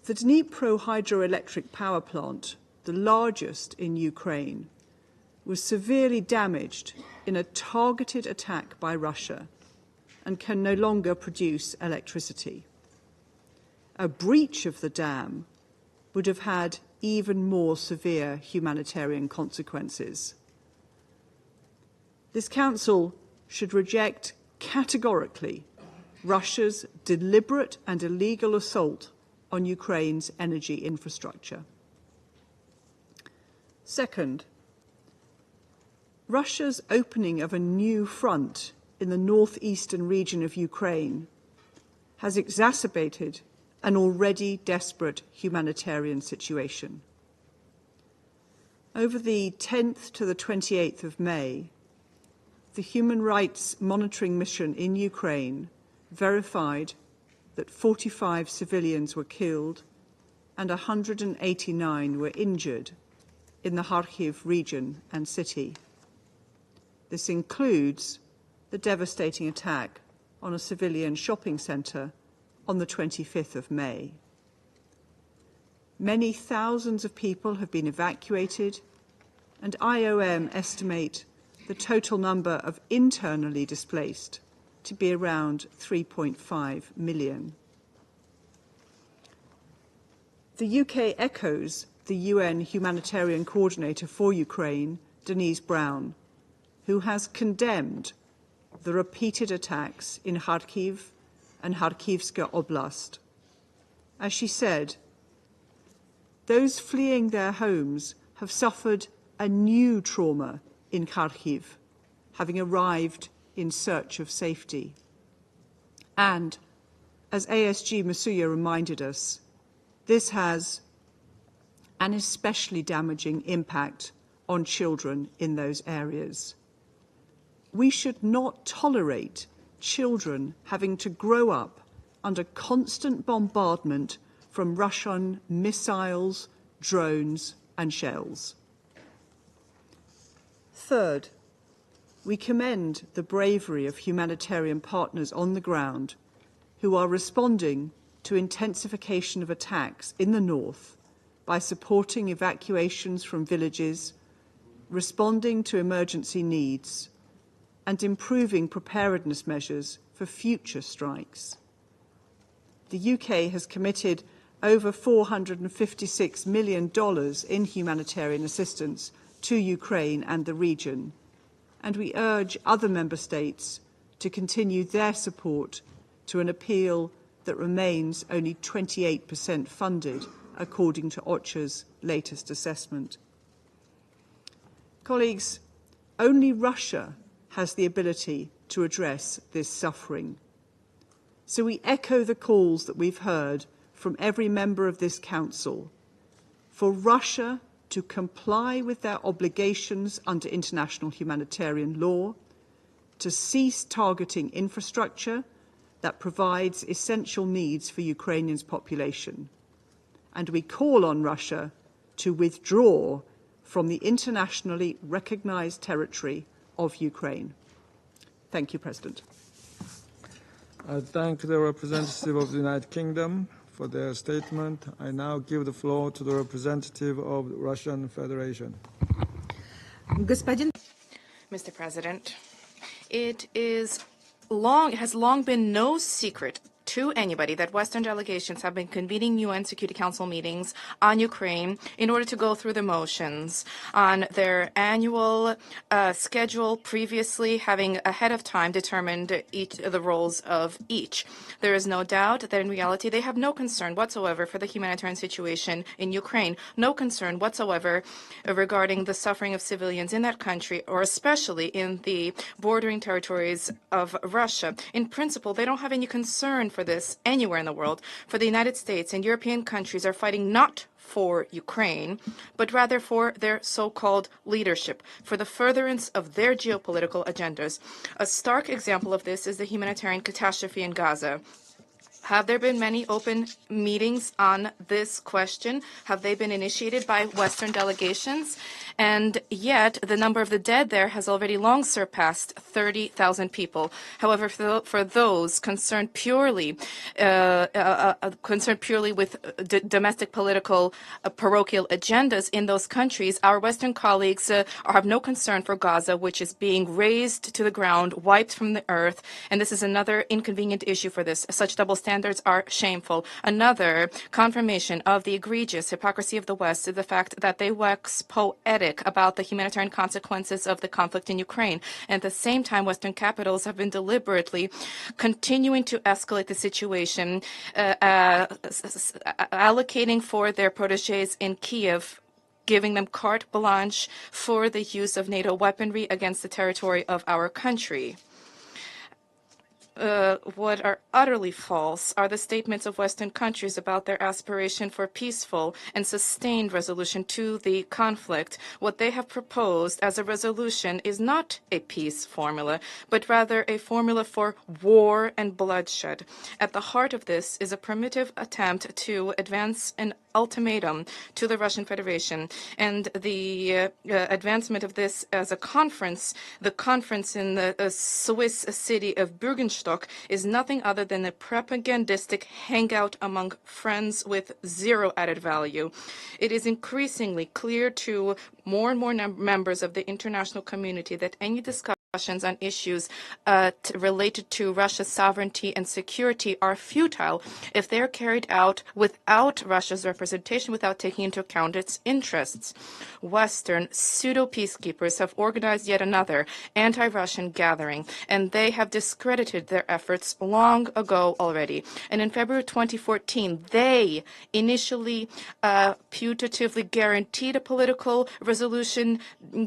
The Dnipro hydroelectric power plant, the largest in Ukraine, was severely damaged in a targeted attack by Russia and can no longer produce electricity. A breach of the dam would have had even more severe humanitarian consequences. This Council should reject categorically Russia's deliberate and illegal assault on Ukraine's energy infrastructure. Second, Russia's opening of a new front in the northeastern region of Ukraine has exacerbated an already desperate humanitarian situation. Over the 10th to the 28th of May, the Human Rights Monitoring Mission in Ukraine verified that 45 civilians were killed and 189 were injured in the Kharkiv region and city. This includes the devastating attack on a civilian shopping centre on the 25th of May. Many thousands of people have been evacuated, and IOM estimate the total number of internally displaced to be around 3.5 million. The UK echoes the UN Humanitarian Coordinator for Ukraine, Denise Brown, who has condemned the repeated attacks in Kharkiv and Kharkivska Oblast. As she said, those fleeing their homes have suffered a new trauma in Kharkiv, having arrived in search of safety. And, as ASG Masuya reminded us, this has an especially damaging impact on children in those areas. We should not tolerate children having to grow up under constant bombardment from Russian missiles, drones, and shells. Third, we commend the bravery of humanitarian partners on the ground who are responding to intensification of attacks in the north by supporting evacuations from villages, responding to emergency needs, and improving preparedness measures for future strikes. The UK has committed over $456 million in humanitarian assistance to Ukraine and the region, and we urge other member states to continue their support to an appeal that remains only 28% funded, according to OCHA's latest assessment. Colleagues, only Russia has the ability to address this suffering. So we echo the calls that we've heard from every member of this Council for Russia to comply with their obligations under international humanitarian law, to cease targeting infrastructure that provides essential needs for Ukrainians' population. And we call on Russia to withdraw from the internationally recognised territory of Ukraine. Thank you, President. I thank the representative of the United Kingdom for their statement. I now give the floor to the representative of the Russian Federation. Mr. President, it has long been no secret to anybody that Western delegations have been convening UN Security Council meetings on Ukraine in order to go through the motions on their annual schedule, previously having ahead of time determined the roles of each. There is no doubt that in reality they have no concern whatsoever for the humanitarian situation in Ukraine, no concern whatsoever regarding the suffering of civilians in that country, or especially in the bordering territories of Russia. In principle, they don't have any concern for this anywhere in the world. For the United States and European countries are fighting not for Ukraine, but rather for their so-called leadership, for the furtherance of their geopolitical agendas. A stark example of this is the humanitarian catastrophe in Gaza. Have there been many open meetings on this question? Have they been initiated by Western delegations? And yet, the number of the dead there has already long surpassed 30,000 people. However, for those concerned purely with domestic political parochial agendas in those countries, our Western colleagues have no concern for Gaza, which is being razed to the ground, wiped from the earth. And this is another inconvenient issue for this. Such double standards are shameful. Another confirmation of the egregious hypocrisy of the West is the fact that they wax poetic about the humanitarian consequences of the conflict in Ukraine. And at the same time, Western capitals have been deliberately continuing to escalate the situation, allocating for their protégés in Kiev, giving them carte blanche for the use of NATO weaponry against the territory of our country. what are utterly false are the statements of Western countries about their aspiration for peaceful and sustained resolution to the conflict. What they have proposed as a resolution is not a peace formula, but rather a formula for war and bloodshed. At the heart of this is a primitive attempt to advance an ultimatum to the Russian Federation, and the advancement of this as a conference, the conference in the Swiss city of Bürgenstock, is nothing other than a propagandistic hangout among friends with zero added value. It is increasingly clear to more and more members of the international community that any discussions on issues related to Russia's sovereignty and security are futile if they are carried out without Russia's representation, without taking into account its interests. Western pseudo-peacekeepers have organized yet another anti-Russian gathering, and they have discredited their efforts long ago already. And in February 2014, they initially putatively guaranteed a political resolution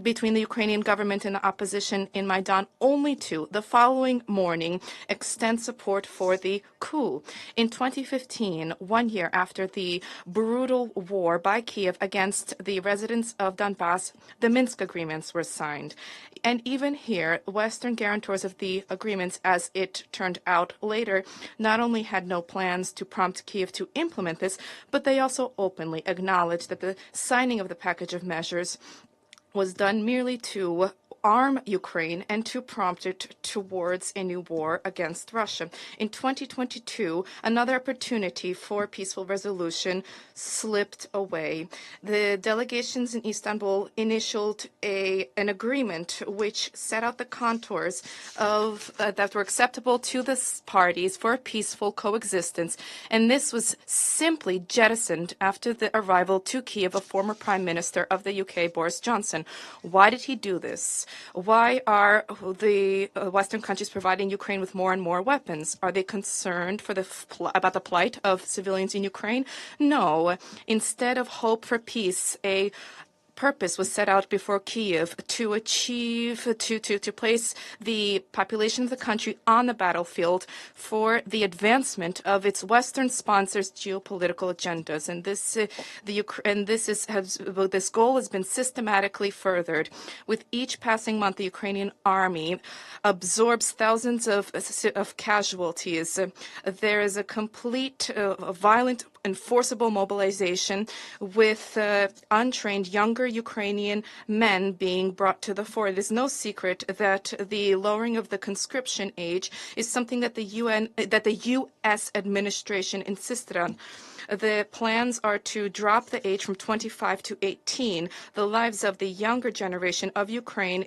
between the Ukrainian government and the opposition in Maidan, only to, the following morning, extend support for the coup. In 2015, 1 year after the brutal war by Kiev against the residents of Donbass, the Minsk agreements were signed. And even here, Western guarantors of the agreements, as it turned out later, not only had no plans to prompt Kiev to implement this, but they also openly acknowledged that the signing of the package of measures was done merely to arm Ukraine and to prompt it towards a new war against Russia. In 2022, another opportunity for peaceful resolution slipped away. The delegations in Istanbul initialed an agreement which set out the contours of that were acceptable to the parties for a peaceful coexistence, and this was simply jettisoned after the arrival to Kiev of former Prime Minister of the UK, Boris Johnson. Why did he do this? Why are the Western countries providing Ukraine with more and more weapons? Are they concerned about the plight of civilians in Ukraine? No. Instead of hope for peace, a purpose was set out before Kiev to place the population of the country on the battlefield for the advancement of its Western sponsors' geopolitical agendas, and this goal has been systematically furthered. With each passing month, the Ukrainian army absorbs thousands of casualties. There is a complete, violent and forcible mobilization with untrained younger Ukrainian men being brought to the fore. It is no secret that the lowering of the conscription age is something that the U.S. administration insisted on. The plans are to drop the age from 25 to 18. The lives of the younger generation of Ukraine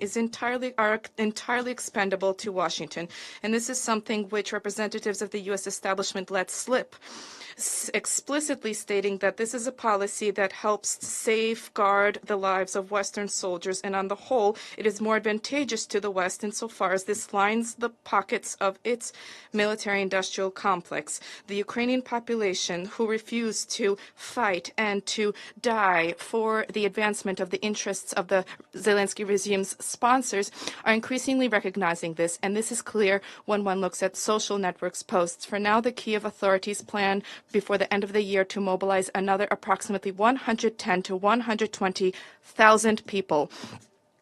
are entirely expendable to Washington, and this is something which representatives of the U.S. establishment let slip, explicitly stating that this is a policy that helps safeguard the lives of Western soldiers, and on the whole, it is more advantageous to the West insofar as this lines the pockets of its military-industrial complex. The Ukrainian population, who refuse to fight and to die for the advancement of the interests of the Zelensky regime's sponsors, are increasingly recognizing this, and this is clear when one looks at social networks posts. For now, the Kiev authorities plan before the end of the year to mobilize another approximately 110 to 120,000 people.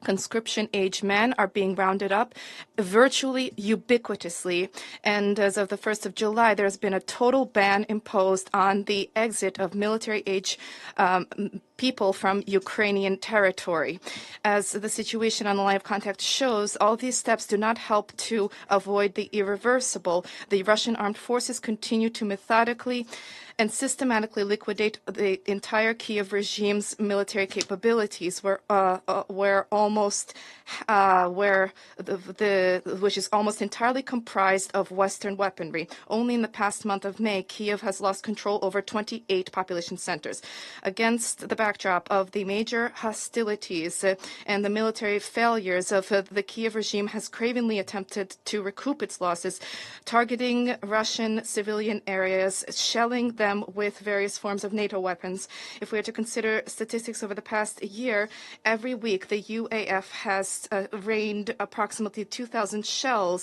Conscription-age men are being rounded up virtually ubiquitously, and as of the 1st of July, there has been a total ban imposed on the exit of military-age people from Ukrainian territory. As the situation on the line of contact shows, all these steps do not help to avoid the irreversible. The Russian armed forces continue to methodically and systematically liquidate the entire Kiev regime's military capabilities, which is almost entirely comprised of Western weaponry. Only in the past month of May, Kiev has lost control over 28 population centers. Against the backdrop of the major hostilities and the military failures of the Kiev regime has cravenly attempted to recoup its losses, targeting Russian civilian areas, shelling them them with various forms of NATO weapons. If we are to consider statistics over the past year, every week the UAF has rained approximately 2,000 shells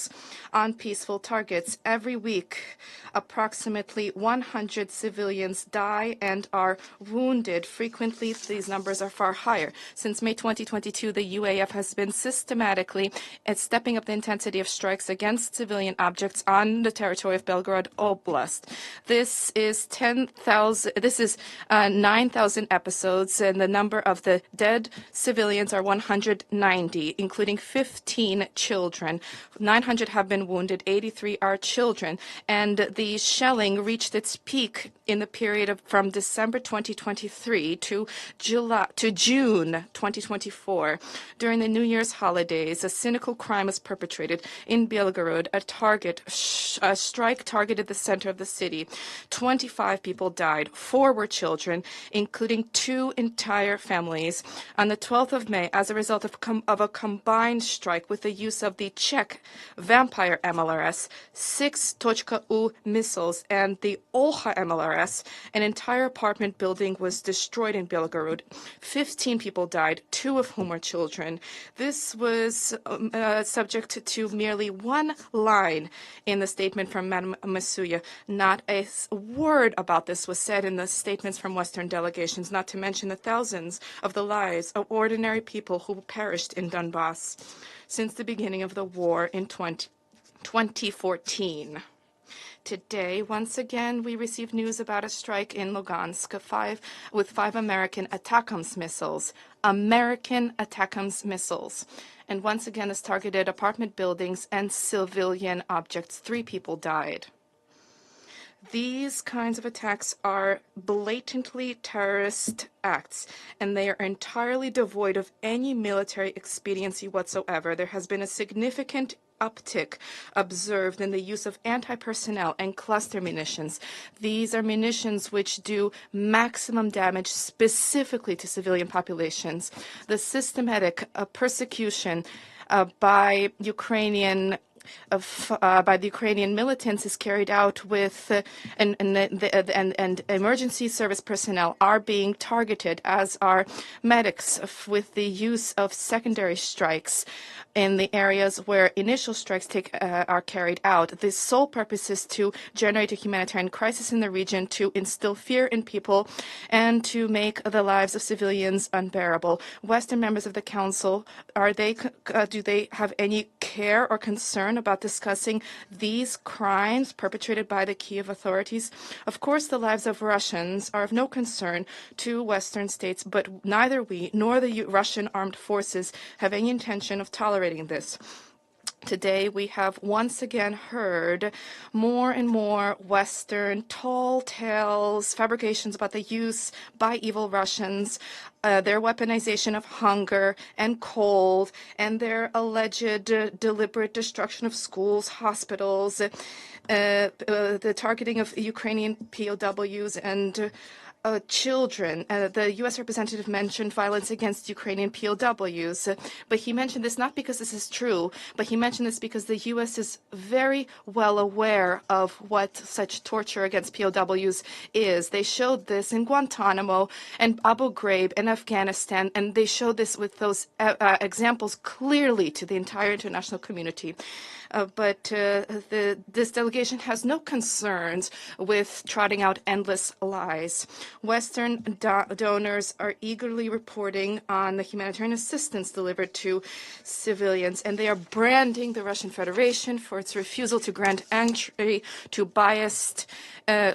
on peaceful targets. Every week, approximately 100 civilians die and are wounded. Frequently, these numbers are far higher. Since May 2022, the UAF has been systematically stepping up the intensity of strikes against civilian objects on the territory of Belgorod Oblast. This is 9,000 episodes, and the number of the dead civilians are 190, including 15 children. 900 have been wounded, 83 are children, and the shelling reached its peak in the period from December 2023 to June 2024. During the New Year's holidays, a cynical crime was perpetrated in Belgorod. A strike targeted the center of the city. 25 people died. 4 were children, including 2 entire families. On the 12th of May, as a result of a combined strike with the use of the Czech Vampire MLRS, 6.U missiles, and the Olha MLRS, an entire apartment building was destroyed in Belgorod. 15 people died, 2 of whom were children. This was subject to merely one line in the statement from Madam Masuya. Not a word about this was said in the statements from Western delegations, not to mention the thousands of the lives of ordinary people who perished in Donbass since the beginning of the war in 2014. Today, once again, we received news about a strike in Lugansk with 5 American ATACMS missiles. American ATACMS missiles. And once again, this targeted apartment buildings and civilian objects. 3 people died. These kinds of attacks are blatantly terrorist acts, and they are entirely devoid of any military expediency whatsoever. There has been a significant uptick observed in the use of anti-personnel and cluster munitions. These are munitions which do maximum damage specifically to civilian populations. The systematic persecution by the Ukrainian militants is carried out with and emergency service personnel are being targeted, as are medics, with the use of secondary strikes in the areas where initial strikes are carried out. The sole purpose is to generate a humanitarian crisis in the region, to instill fear in people, and to make the lives of civilians unbearable. Western members of the Council, do they have any care or concern about discussing these crimes perpetrated by the Kiev authorities? Of course, the lives of Russians are of no concern to Western states, but neither we nor the Russian armed forces have any intention of tolerating this. Today, we have once again heard more and more Western tall tales, fabrications about the use by evil Russians, their weaponization of hunger and cold, and their alleged deliberate destruction of schools, hospitals, the targeting of Ukrainian POWs and children. The U.S. representative mentioned violence against Ukrainian POWs, but he mentioned this not because this is true, but he mentioned this because the U.S. is very well aware of what such torture against POWs is. They showed this in Guantanamo and Abu Ghraib in Afghanistan, and they showed this with those examples clearly to the entire international community. But this delegation has no concerns with trotting out endless lies. Western donors are eagerly reporting on the humanitarian assistance delivered to civilians, and they are branding the Russian Federation for its refusal to grant entry to biased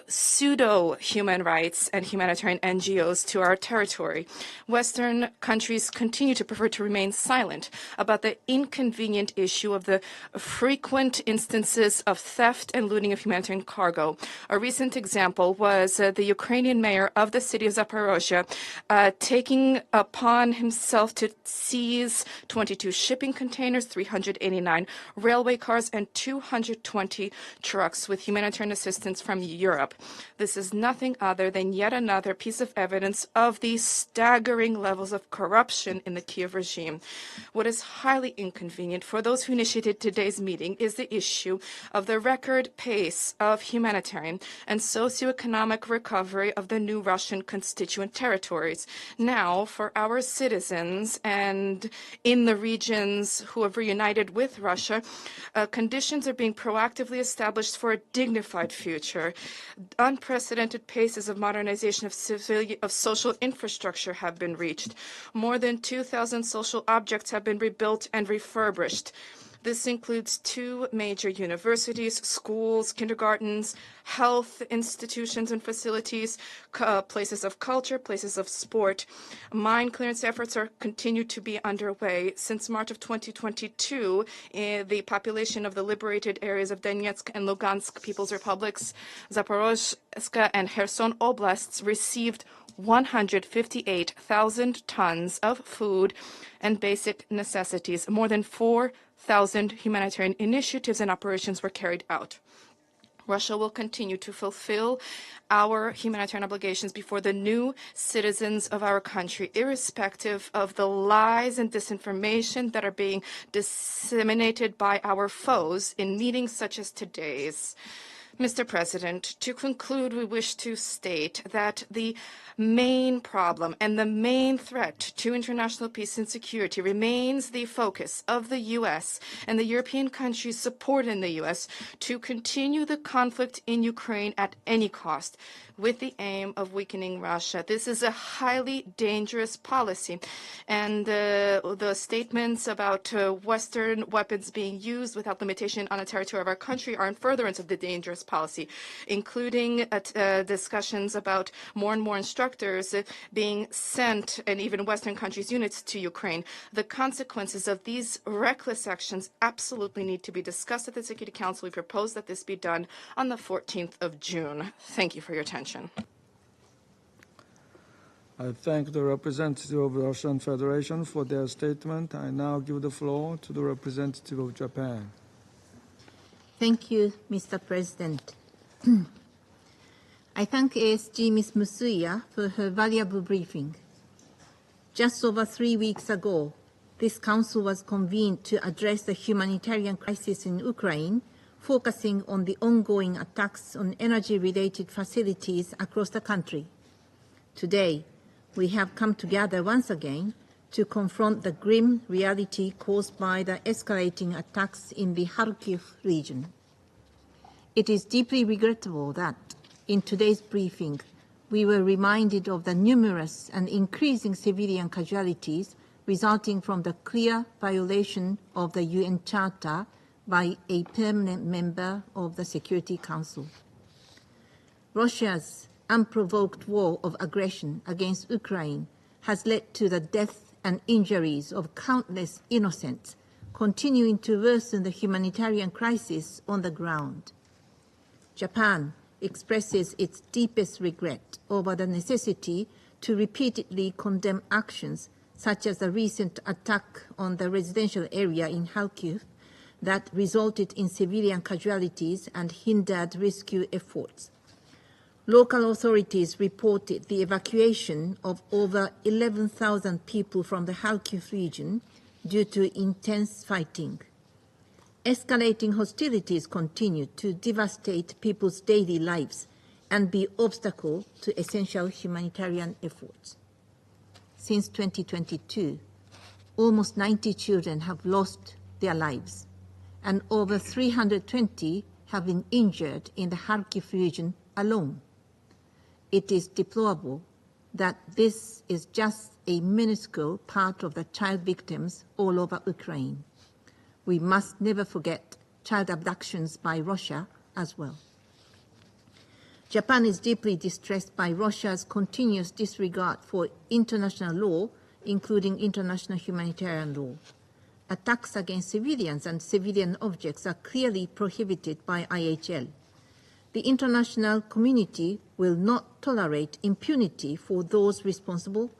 pseudo-human rights and humanitarian NGOs to our territory. Western countries continue to prefer to remain silent about the inconvenient issue of the frequent instances of theft and looting of humanitarian cargo. A recent example was the Ukrainian mayor of the city of Zaporozhye taking upon himself to seize 22 shipping containers, 389 railway cars, and 220 trucks with humanitarian assistance from Europe. This is nothing other than yet another piece of evidence of the staggering levels of corruption in the Kiev regime. What is highly inconvenient for those who initiated today's meeting is the issue of the record pace of humanitarian and socioeconomic recovery of the new Russian constituent territories. Now, for our citizens and in the regions who have reunited with Russia, conditions are being proactively established for a dignified future. Unprecedented paces of modernization of social infrastructure have been reached. More than 2,000 social objects have been rebuilt and refurbished. This includes 2 major universities, schools, kindergartens, health institutions and facilities, places of culture, places of sport. Mine clearance efforts continue to be underway. Since March of 2022, the population of the liberated areas of Donetsk and Lugansk People's Republics, Zaporozhye and Kherson oblasts received 158,000 tons of food and basic necessities. More than 4,000 humanitarian initiatives and operations were carried out. Russia will continue to fulfill our humanitarian obligations before the new citizens of our country, irrespective of the lies and disinformation that are being disseminated by our foes in meetings such as today's. Mr. President, to conclude, we wish to state that the main problem and the main threat to international peace and security remains the focus of the U.S. and the European countries' support in the U.S. to continue the conflict in Ukraine at any cost, with the aim of weakening Russia. This is a highly dangerous policy, and the statements about Western weapons being used without limitation on the territory of our country are in furtherance of the dangerous policy, including discussions about more and more instructors being sent, and even Western countries' units to Ukraine. The consequences of these reckless actions absolutely need to be discussed at the Security Council. We propose that this be done on the 14th of June. Thank you for your attention. I thank the representative of the Russian Federation for their statement. I now give the floor to the representative of Japan. Thank you, Mr. President. I thank ASG Ms. Musuya for her valuable briefing. Just over 3 weeks ago, this council was convened to address the humanitarian crisis in Ukraine, focusing on the ongoing attacks on energy-related facilities across the country. Today, we have come together once again to confront the grim reality caused by the escalating attacks in the Kharkiv region. It is deeply regrettable that, in today's briefing, we were reminded of the numerous and increasing civilian casualties resulting from the clear violation of the UN Charter by a permanent member of the Security Council. Russia's unprovoked war of aggression against Ukraine has led to the death and injuries of countless innocents, continuing to worsen the humanitarian crisis on the ground. Japan expresses its deepest regret over the necessity to repeatedly condemn actions such as the recent attack on the residential area in Kharkiv that resulted in civilian casualties and hindered rescue efforts. Local authorities reported the evacuation of over 11,000 people from the Kharkiv region due to intense fighting. Escalating hostilities continue to devastate people's daily lives and be obstacle to essential humanitarian efforts. Since 2022, almost 90 children have lost their lives, and over 320 have been injured in the Kharkiv region alone. It is deplorable that this is just a minuscule part of the child victims all over Ukraine. We must never forget child abductions by Russia as well. Japan is deeply distressed by Russia's continuous disregard for international law, including international humanitarian law. Attacks against civilians and civilian objects are clearly prohibited by IHL. The international community will not tolerate impunity for those responsible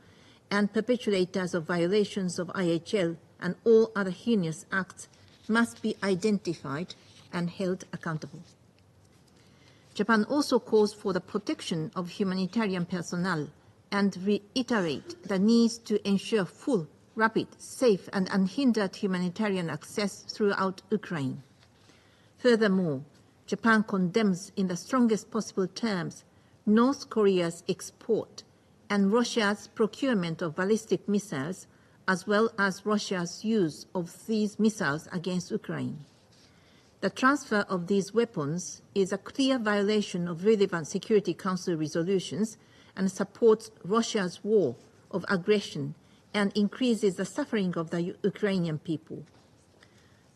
and perpetrators of violations of IHL, and all other heinous acts must be identified and held accountable. Japan also calls for the protection of humanitarian personnel and reiterate the need to ensure full, rapid, safe, and unhindered humanitarian access throughout Ukraine. Furthermore, Japan condemns in the strongest possible terms North Korea's export and Russia's procurement of ballistic missiles, as well as Russia's use of these missiles against Ukraine. The transfer of these weapons is a clear violation of relevant Security Council resolutions and supports Russia's war of aggression and increases the suffering of the Ukrainian people.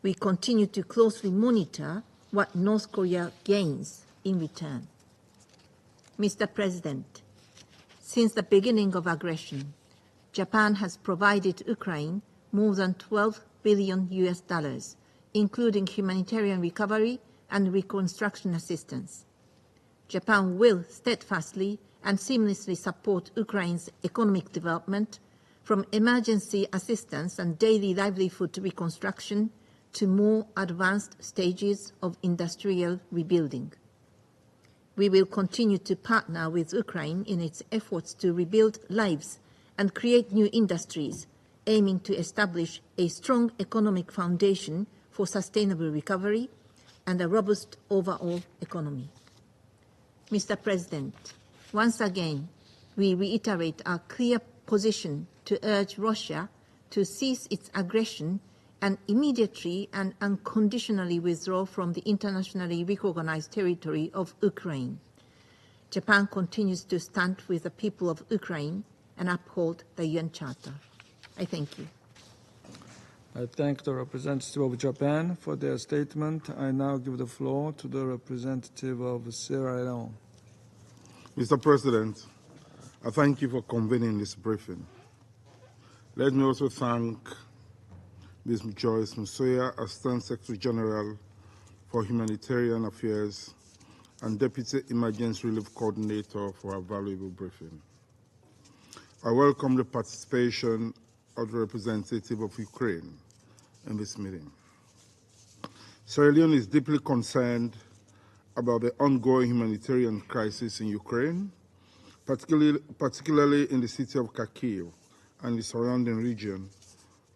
We continue to closely monitor what North Korea gains in return. Mr. President, since the beginning of aggression, Japan has provided Ukraine more than $12 billion, including humanitarian recovery and reconstruction assistance. Japan will steadfastly and seamlessly support Ukraine's economic development, from emergency assistance and daily livelihood reconstruction to more advanced stages of industrial rebuilding. We will continue to partner with Ukraine in its efforts to rebuild lives and create new industries, aiming to establish a strong economic foundation for sustainable recovery and a robust overall economy. Mr. President, once again, we reiterate our clear position to urge Russia to cease its aggression and immediately and unconditionally withdraw from the internationally recognized territory of Ukraine. Japan continues to stand with the people of Ukraine and uphold the UN Charter. I thank you. I thank the representative of Japan for their statement. I now give the floor to the representative of Sierra Leone. Mr. President, I thank you for convening this briefing. Let me also thank Ms. Joyce Msuya, Assistant Secretary General for Humanitarian Affairs and Deputy Emergency Relief Coordinator, for a valuable briefing. I welcome the participation of the representative of Ukraine in this meeting. Sierra Leone is deeply concerned about the ongoing humanitarian crisis in Ukraine, particularly in the city of Kharkiv and the surrounding region,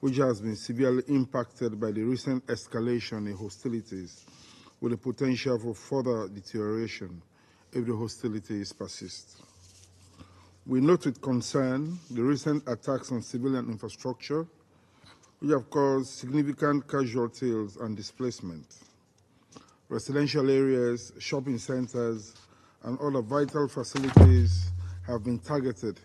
which has been severely impacted by the recent escalation in hostilities, with the potential for further deterioration if the hostilities persist. We note with concern the recent attacks on civilian infrastructure, which have caused significant casualties and displacement. Residential areas, shopping centers, and other vital facilities have been targeted,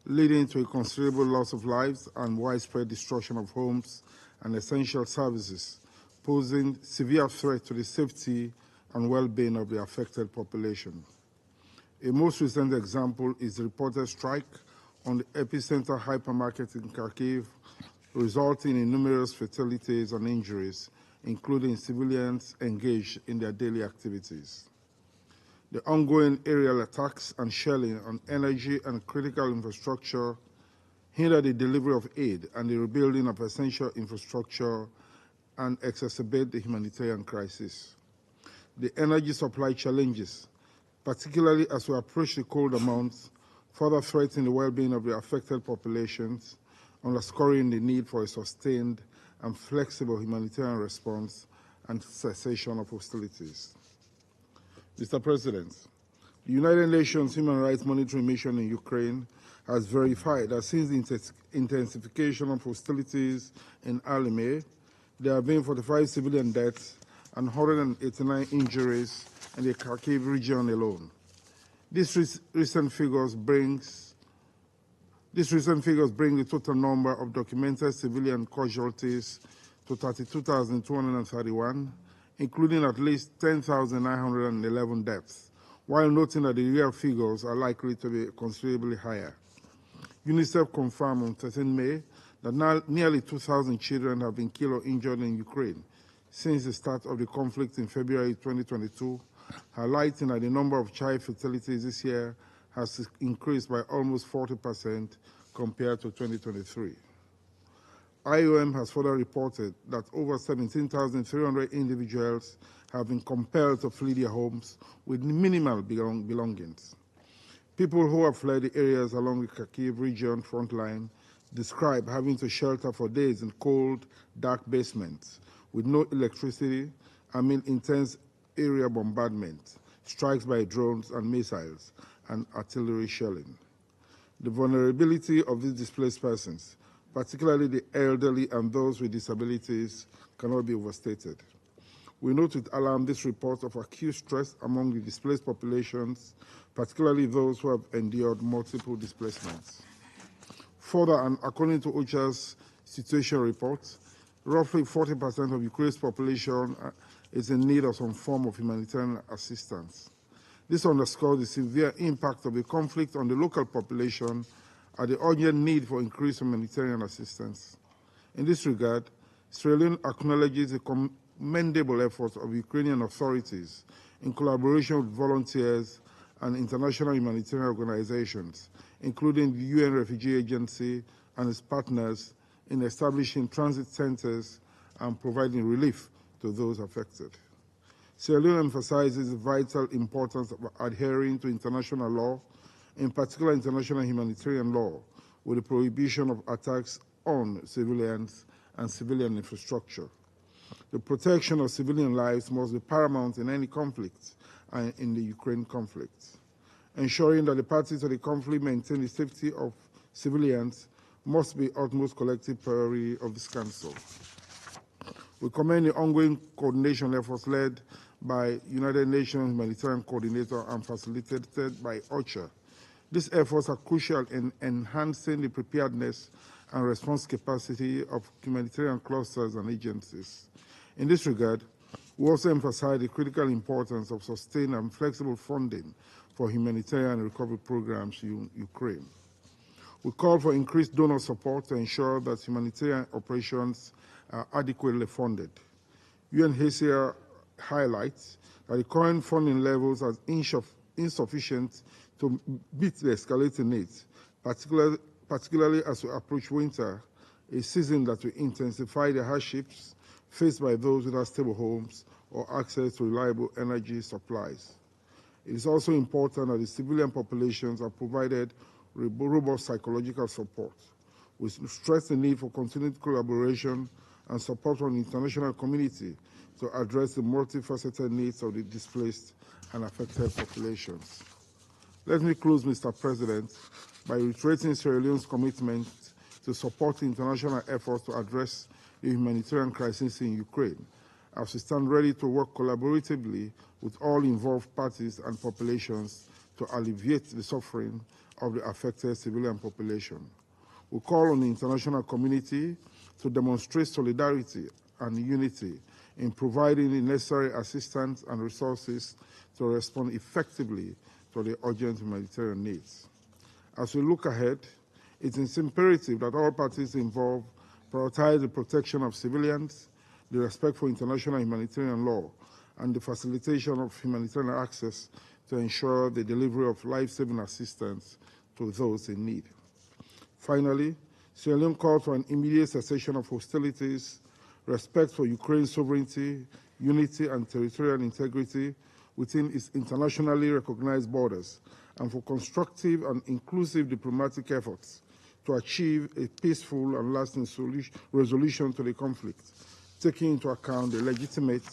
leading to a considerable loss of lives and widespread destruction of homes and essential services, posing severe threat to the safety and well-being of the affected population. A most recent example is the reported strike on the epicenter hypermarket in Kharkiv, resulting in numerous fatalities and injuries, including civilians engaged in their daily activities. The ongoing aerial attacks and shelling on energy and critical infrastructure hinder the delivery of aid and the rebuilding of essential infrastructure and exacerbate the humanitarian crisis. The energy supply challenges, particularly as we approach the colder months, further threaten the well-being of the affected populations, underscoring the need for a sustained and flexible humanitarian response and cessation of hostilities. Mr. President, the United Nations Human Rights Monitoring Mission in Ukraine has verified that since the intensification of hostilities in early May, there have been 45 civilian deaths and 189 injuries in the Kharkiv region alone. These recent figures bring the total number of documented civilian casualties to 32,231, including at least 10,911 deaths, while noting that the real figures are likely to be considerably higher. UNICEF confirmed on 13 May that nearly 2,000 children have been killed or injured in Ukraine since the start of the conflict in February 2022, highlighting that the number of child fatalities this year has increased by almost 40% compared to 2023. IOM has further reported that over 17,300 individuals have been compelled to flee their homes with minimal belongings. People who have fled the areas along the Kharkiv region front line describe having to shelter for days in cold, dark basements with no electricity amid intense area bombardment, strikes by drones and missiles, and artillery shelling. The vulnerability of these displaced persons, particularly the elderly and those with disabilities, cannot be overstated. We note with alarm this report of acute stress among the displaced populations, particularly those who have endured multiple displacements. Further, and according to OCHA's situation report, roughly 40% of Ukraine's population is in need of some form of humanitarian assistance. This underscores the severe impact of the conflict on the local population and the urgent need for increased humanitarian assistance. In this regard, Sierra Leone acknowledges the commendable efforts of Ukrainian authorities in collaboration with volunteers and international humanitarian organizations, including the UN Refugee Agency and its partners, in establishing transit centers and providing relief to those affected. Sierra Leone emphasizes the vital importance of adhering to international law, in particular international humanitarian law, with the prohibition of attacks on civilians and civilian infrastructure. The protection of civilian lives must be paramount in any conflict and in the Ukraine conflict. Ensuring that the parties to the conflict maintain the safety of civilians must be utmost collective priority of this Council. We commend the ongoing coordination efforts led by United Nations Humanitarian Coordinator and facilitated by OCHA. These efforts are crucial in enhancing the preparedness and response capacity of humanitarian clusters and agencies. In this regard, we also emphasize the critical importance of sustained and flexible funding for humanitarian recovery programs in Ukraine. We call for increased donor support to ensure that humanitarian operations are adequately funded. UNHCR highlights that the current funding levels are insufficient to meet the escalating needs, particularly as we approach winter, a season that will intensify the hardships faced by those without stable homes or access to reliable energy supplies. It is also important that the civilian populations are provided robust psychological support. We stress the need for continued collaboration and support from the international community to address the multifaceted needs of the displaced and affected populations. Let me close, Mr. President, by reiterating Sierra Leone's commitment to support international efforts to address the humanitarian crisis in Ukraine, as we stand ready to work collaboratively with all involved parties and populations to alleviate the suffering of the affected civilian population. We call on the international community to demonstrate solidarity and unity in providing the necessary assistance and resources to respond effectively to the urgent humanitarian needs. As we look ahead, it is imperative that all parties involved prioritize the protection of civilians, the respect for international humanitarian law, and the facilitation of humanitarian access to ensure the delivery of life-saving assistance to those in need. Finally, Sierra Leone called for an immediate cessation of hostilities, respect for Ukraine's sovereignty, unity, and territorial integrity within its internationally recognized borders, and for constructive and inclusive diplomatic efforts to achieve a peaceful and lasting resolution to the conflict, taking into account the legitimate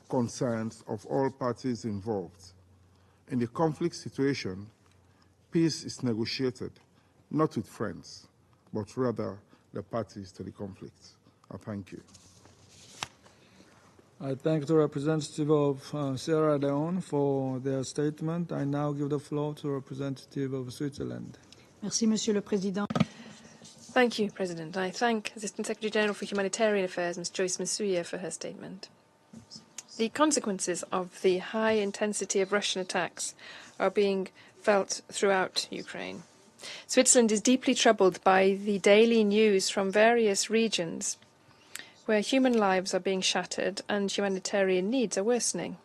concerns of all parties involved. In the conflict situation, peace is negotiated, not with friends, but rather the parties to the conflict. I thank you. I thank the representative of Sierra Leone for their statement. I now give the floor to the representative of Switzerland. Merci, Monsieur le Président. Thank you, President. I thank Assistant Secretary General for Humanitarian Affairs, Ms. Joyce Masuya, for her statement. The consequences of the high intensity of Russian attacks are being felt throughout Ukraine. Switzerland is deeply troubled by the daily news from various regions where human lives are being shattered and humanitarian needs are worsening.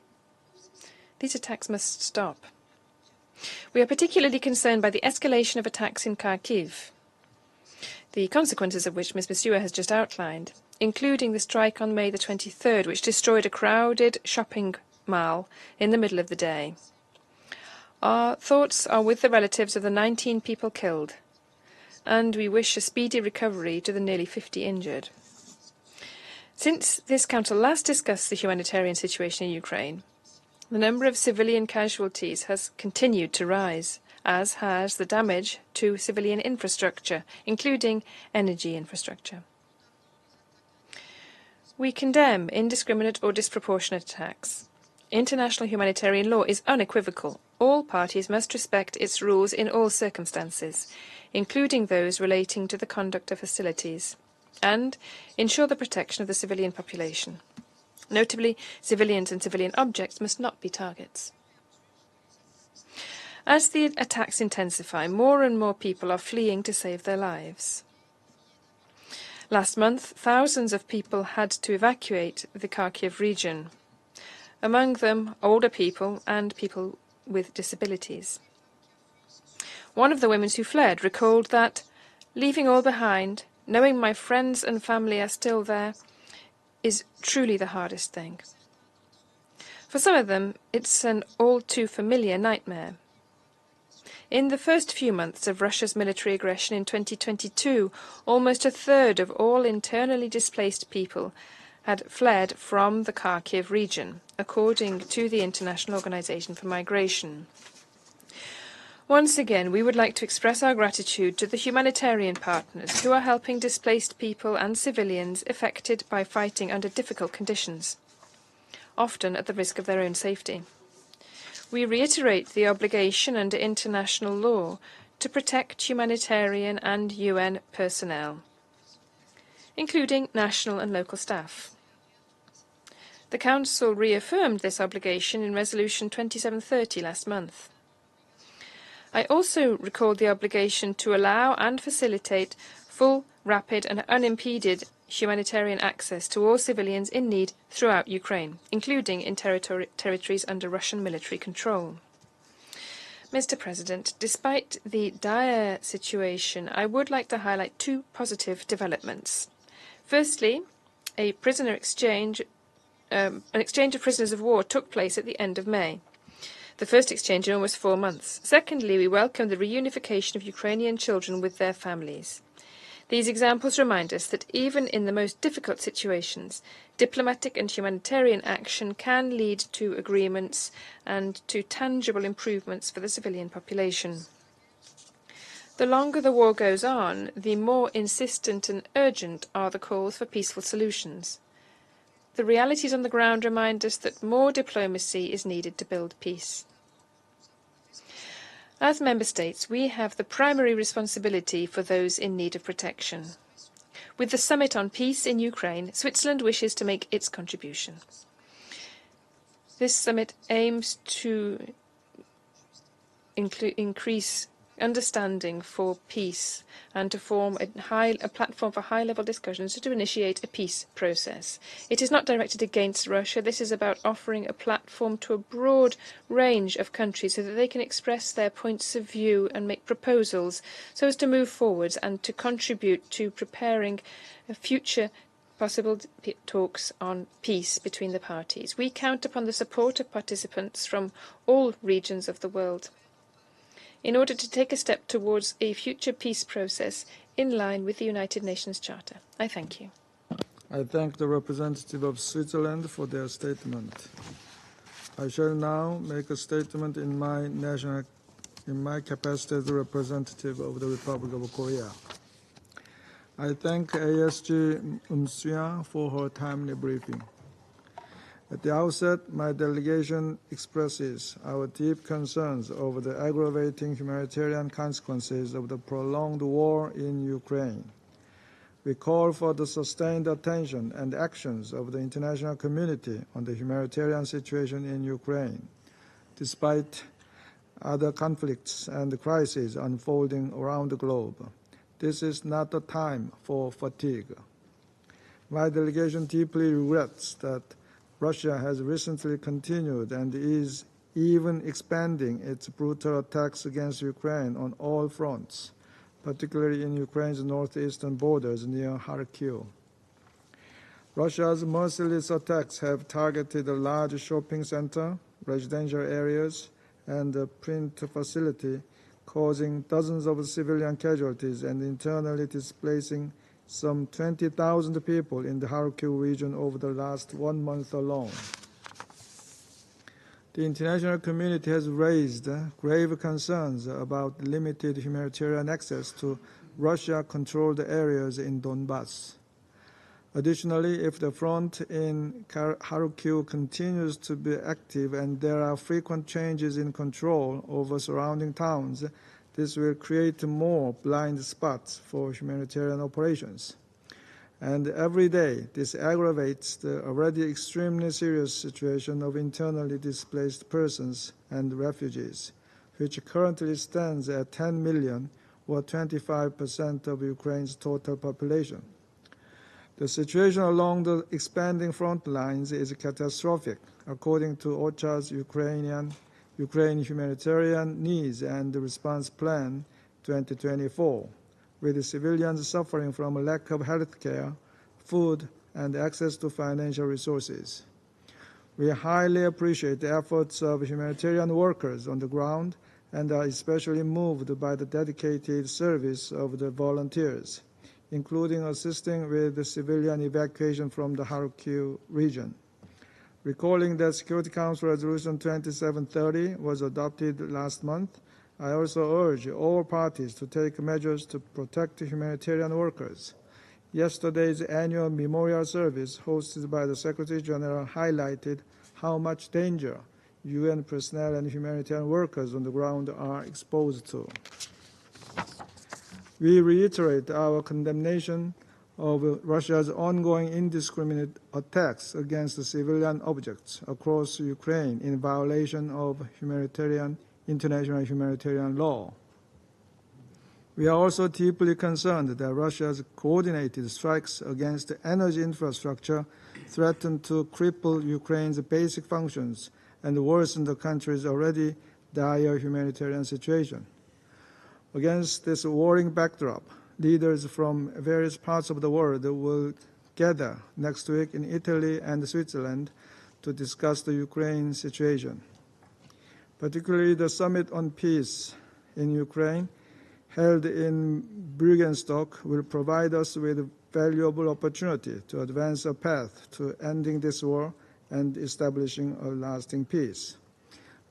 These attacks must stop. We are particularly concerned by the escalation of attacks in Kharkiv. the consequences of which Ms. Masuya has just outlined, including the strike on May the 23rd, which destroyed a crowded shopping mall in the middle of the day. Our thoughts are with the relatives of the 19 people killed, and we wish a speedy recovery to the nearly 50 injured. Since this Council last discussed the humanitarian situation in Ukraine, the number of civilian casualties has continued to rise, as has the damage to civilian infrastructure, including energy infrastructure. We condemn indiscriminate or disproportionate attacks. International humanitarian law is unequivocal. All parties must respect its rules in all circumstances, including those relating to the conduct of hostilities, and ensure the protection of the civilian population. Notably, civilians and civilian objects must not be targets. As the attacks intensify, more and more people are fleeing to save their lives. Last month, thousands of people had to evacuate the Kharkiv region, among them older people and people with disabilities. One of the women who fled recalled that, leaving all behind, knowing my friends and family are still there, is truly the hardest thing. For some of them, it's an all too familiar nightmare. In the first few months of Russia's military aggression in 2022, almost a third of all internally displaced people had fled from the Kharkiv region, according to the International Organization for Migration. Once again, we would like to express our gratitude to the humanitarian partners who are helping displaced people and civilians affected by fighting under difficult conditions, often at the risk of their own safety. We reiterate the obligation under international law to protect humanitarian and UN personnel, including national and local staff. The Council reaffirmed this obligation in Resolution 2730 last month. I also recalled the obligation to allow and facilitate full, rapid and unimpeded humanitarian access to all civilians in need throughout Ukraine, including in territories under Russian military control. Mr. President, despite the dire situation, I would like to highlight two positive developments. Firstly, an exchange of prisoners of war took place at the end of May, the first exchange in almost 4 months. Secondly, we welcome the reunification of Ukrainian children with their families. These examples remind us that even in the most difficult situations, diplomatic and humanitarian action can lead to agreements and to tangible improvements for the civilian population. The longer the war goes on, the more insistent and urgent are the calls for peaceful solutions. The realities on the ground remind us that more diplomacy is needed to build peace. As Member States, we have the primary responsibility for those in need of protection. With the Summit on Peace in Ukraine, Switzerland wishes to make its contribution. This summit aims to increase understanding for peace and to form a platform for high-level discussions to initiate a peace process. It is not directed against Russia. This is about offering a platform to a broad range of countries so that they can express their points of view and make proposals so as to move forwards and to contribute to preparing a future possible talks on peace between the parties. We count upon the support of participants from all regions of the world in order to take a step towards a future peace process in line with the United Nations Charter. I thank you. I thank the representative of Switzerland for their statement. I shall now make a statement in my capacity as the representative of the Republic of Korea. I thank ASG Masuya for her timely briefing. At the outset, my delegation expresses our deep concerns over the aggravating humanitarian consequences of the prolonged war in Ukraine. We call for the sustained attention and actions of the international community on the humanitarian situation in Ukraine, despite other conflicts and crises unfolding around the globe. This is not a time for fatigue. My delegation deeply regrets that Russia has recently continued and is even expanding its brutal attacks against Ukraine on all fronts, particularly in Ukraine's northeastern borders near Kharkiv. Russia's merciless attacks have targeted a large shopping center, residential areas, and a print facility, causing dozens of civilian casualties and internally displacing some 20,000 people in the Kharkiv region over the last 1 month alone. The international community has raised grave concerns about limited humanitarian access to Russia-controlled areas in Donbass. Additionally, if the front in Kharkiv continues to be active and there are frequent changes in control over surrounding towns, this will create more blind spots for humanitarian operations. And every day, this aggravates the already extremely serious situation of internally displaced persons and refugees, which currently stands at 10 million, or 25% of Ukraine's total population. The situation along the expanding front lines is catastrophic, according to OCHA's Ukraine Humanitarian Needs and Response Plan 2024, with civilians suffering from a lack of health care, food, and access to financial resources. We highly appreciate the efforts of humanitarian workers on the ground and are especially moved by the dedicated service of the volunteers, including assisting with the civilian evacuation from the Kharkiv region. Recalling that Security Council Resolution 2730 was adopted last month, I also urge all parties to take measures to protect humanitarian workers. Yesterday's annual memorial service hosted by the Secretary General highlighted how much danger UN personnel and humanitarian workers on the ground are exposed to. We reiterate our condemnation of Russia's ongoing indiscriminate attacks against civilian objects across Ukraine in violation of international humanitarian law. We are also deeply concerned that Russia's coordinated strikes against energy infrastructure threaten to cripple Ukraine's basic functions and worsen the country's already dire humanitarian situation. Against this worrying backdrop, leaders from various parts of the world will gather next week in Italy and Switzerland to discuss the Ukraine situation. Particularly the Summit on Peace in Ukraine, held in Bruggenstock, will provide us with a valuable opportunity to advance a path to ending this war and establishing a lasting peace.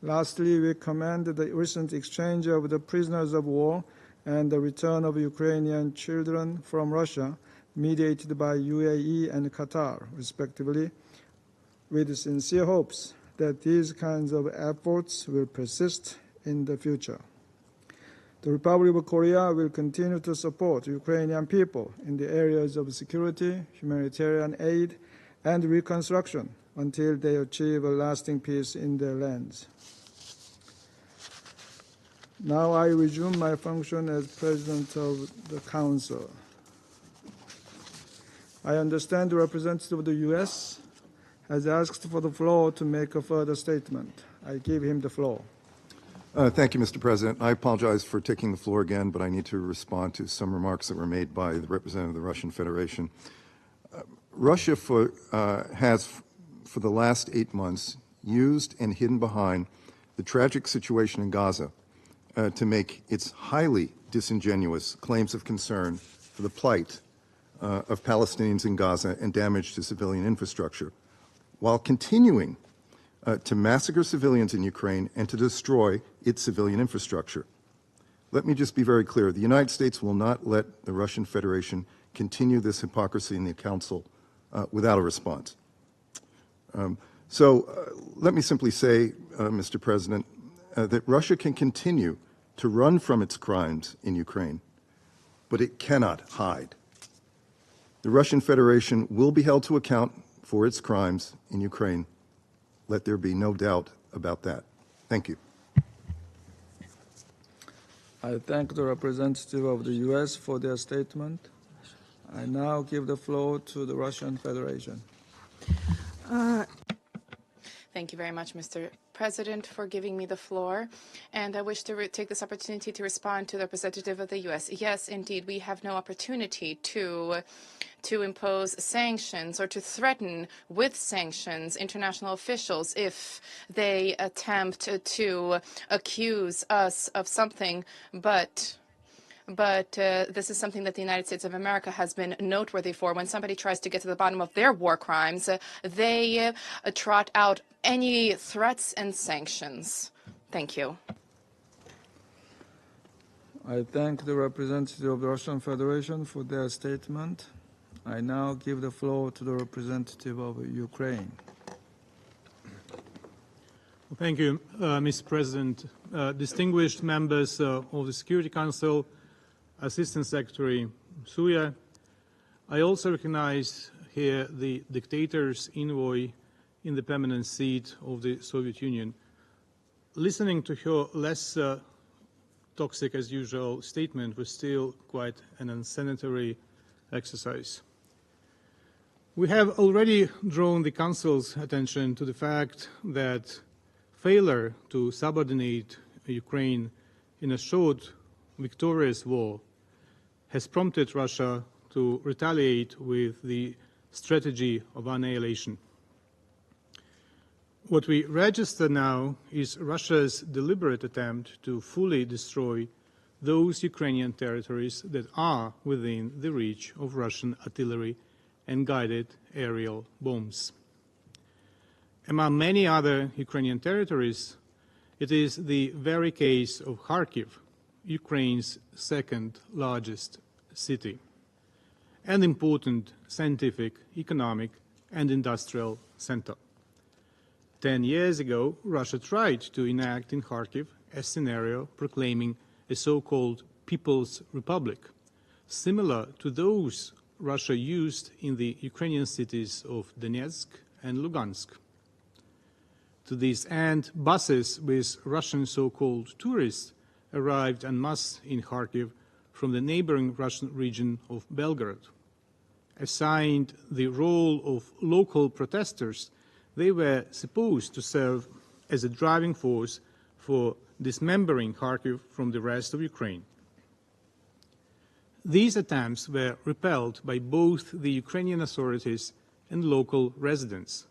Lastly, we commend the recent exchange of the prisoners of war and the return of Ukrainian children from Russia, mediated by UAE and Qatar, respectively, with sincere hopes that these kinds of efforts will persist in the future. The Republic of Korea will continue to support Ukrainian people in the areas of security, humanitarian aid, and reconstruction until they achieve a lasting peace in their lands. Now I resume my function as President of the Council. I understand the representative of the U.S. has asked for the floor to make a further statement. I give him the floor. Thank you, Mr. President. I apologize for taking the floor again, but I need to respond to some remarks that were made by the representative of the Russian Federation. Russia has, for the last 8 months, used and hidden behind the tragic situation in Gaza to make its highly disingenuous claims of concern for the plight of Palestinians in Gaza and damage to civilian infrastructure, while continuing to massacre civilians in Ukraine and to destroy its civilian infrastructure. Let me just be very clear. The United States will not let the Russian Federation continue this hypocrisy in the Council without a response. Let me simply say, Mr. President, that Russia can continue to run from its crimes in Ukraine, but it cannot hide. The Russian Federation will be held to account for its crimes in Ukraine. Let there be no doubt about that. Thank you. I thank the representative of the U.S. for their statement. I now give the floor to the Russian Federation. Thank you very much, Mr. President, for giving me the floor. And I wish to take this opportunity to respond to the representative of the U.S. Yes, indeed, we have no opportunity to impose sanctions or to threaten with sanctions international officials if they attempt to accuse us of something, but this is something that the United States of America has been noteworthy for. When somebody tries to get to the bottom of their war crimes, they trot out any threats and sanctions. Thank you. I thank the representative of the Russian Federation for their statement. I now give the floor to the representative of Ukraine. Thank you, Mr. President. Distinguished members of the Security Council, Assistant Secretary Suya, I also recognize here the dictator's envoy in the permanent seat of the Soviet Union. Listening to her less toxic as usual statement was still quite an unsanitary exercise. We have already drawn the Council's attention to the fact that failure to subordinate Ukraine in a short, victorious war has prompted Russia to retaliate with the strategy of annihilation. What we register now is Russia's deliberate attempt to fully destroy those Ukrainian territories that are within the reach of Russian artillery and guided aerial bombs. Among many other Ukrainian territories, it is the very case of Kharkiv, Ukraine's second largest city, an important scientific, economic, and industrial center. 10 years ago, Russia tried to enact in Kharkiv a scenario proclaiming a so-called People's Republic, similar to those Russia used in the Ukrainian cities of Donetsk and Lugansk. To this end, buses with Russian so-called tourists arrived en masse in Kharkiv from the neighboring Russian region of Belgorod. Assigned the role of local protesters, they were supposed to serve as a driving force for dismembering Kharkiv from the rest of Ukraine. These attempts were repelled by both the Ukrainian authorities and local residents,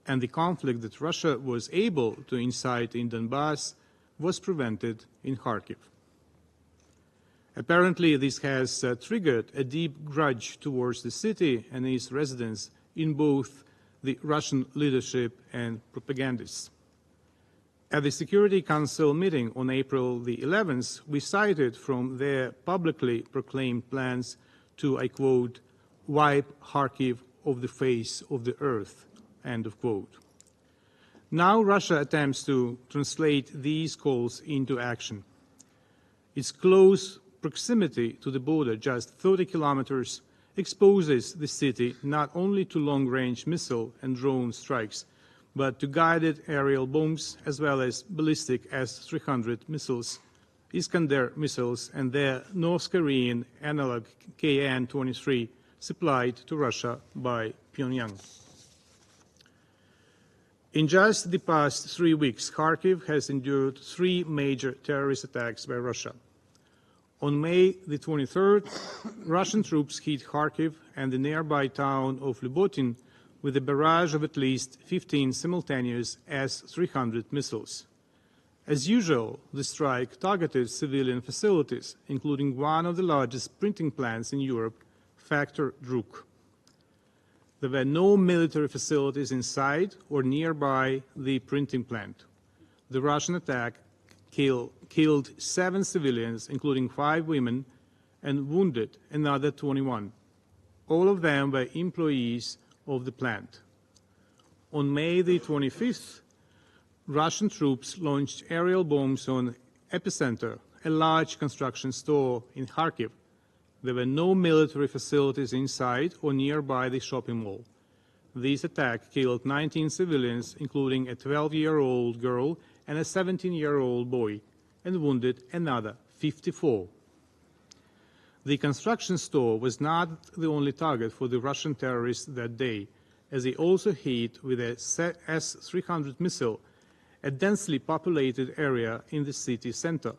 and the conflict that Russia was able to incite in Donbass was prevented in Kharkiv. Apparently, this has triggered a deep grudge towards the city and its residents in both the Russian leadership and propagandists. At the Security Council meeting on April the 11th, we cited from their publicly proclaimed plans to, I quote, wipe Kharkiv off the face of the earth, end of quote. Now Russia attempts to translate these calls into action. Its close proximity to the border, just 30 kilometers, exposes the city not only to long-range missile and drone strikes, but to guided aerial bombs as well as ballistic S-300 missiles, Iskander missiles, and their North Korean analog KN-23 supplied to Russia by Pyongyang. In just the past 3 weeks, Kharkiv has endured 3 major terrorist attacks by Russia. On May the 23rd, Russian troops hit Kharkiv and the nearby town of Lubotin with a barrage of at least 15 simultaneous S-300 missiles. As usual, the strike targeted civilian facilities, including one of the largest printing plants in Europe, Factor Druk. There were no military facilities inside or nearby the printing plant. The Russian attack killed 7 civilians, including 5 women, and wounded another 21. All of them were employees of the plant. On May the 25th, Russian troops launched aerial bombs on Epicenter, a large construction store in Kharkiv. There were no military facilities inside or nearby the shopping mall. This attack killed 19 civilians, including a 12-year-old girl and a 17-year-old boy, and wounded another 54. The construction store was not the only target for the Russian terrorists that day, as they also hit with a S-300 missile a densely populated area in the city center.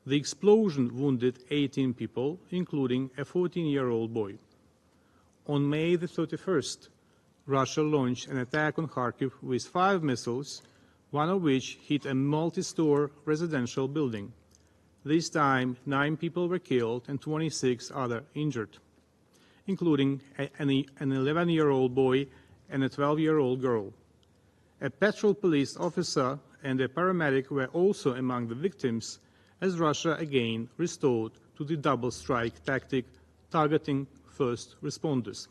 The explosion wounded 18 people, including a 14-year-old boy. On May the 31st, Russia launched an attack on Kharkiv with 5 missiles, one of which hit a multi-store residential building. This time, 9 people were killed and 26 others injured, including an 11-year-old boy and a 12-year-old girl. A patrol police officer and a paramedic were also among the victims, as Russia again restored to the double strike tactic, targeting first responders.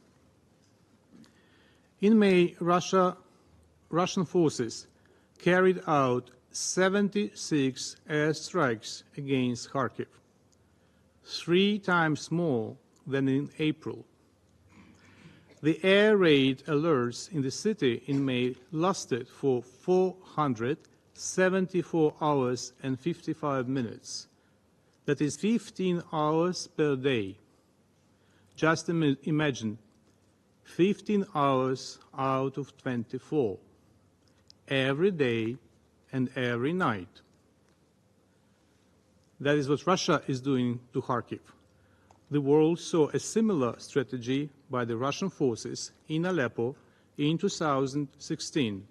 In May, Russian forces carried out 76 airstrikes against Kharkiv, 3 times more than in April. The air raid alerts in the city in May lasted for 474 hours and 55 minutes. That is 15 hours per day. Just imagine, 15 hours out of 24, every day and every night. That is what Russia is doing to Kharkiv. The world saw a similar strategy by the Russian forces in Aleppo in 2016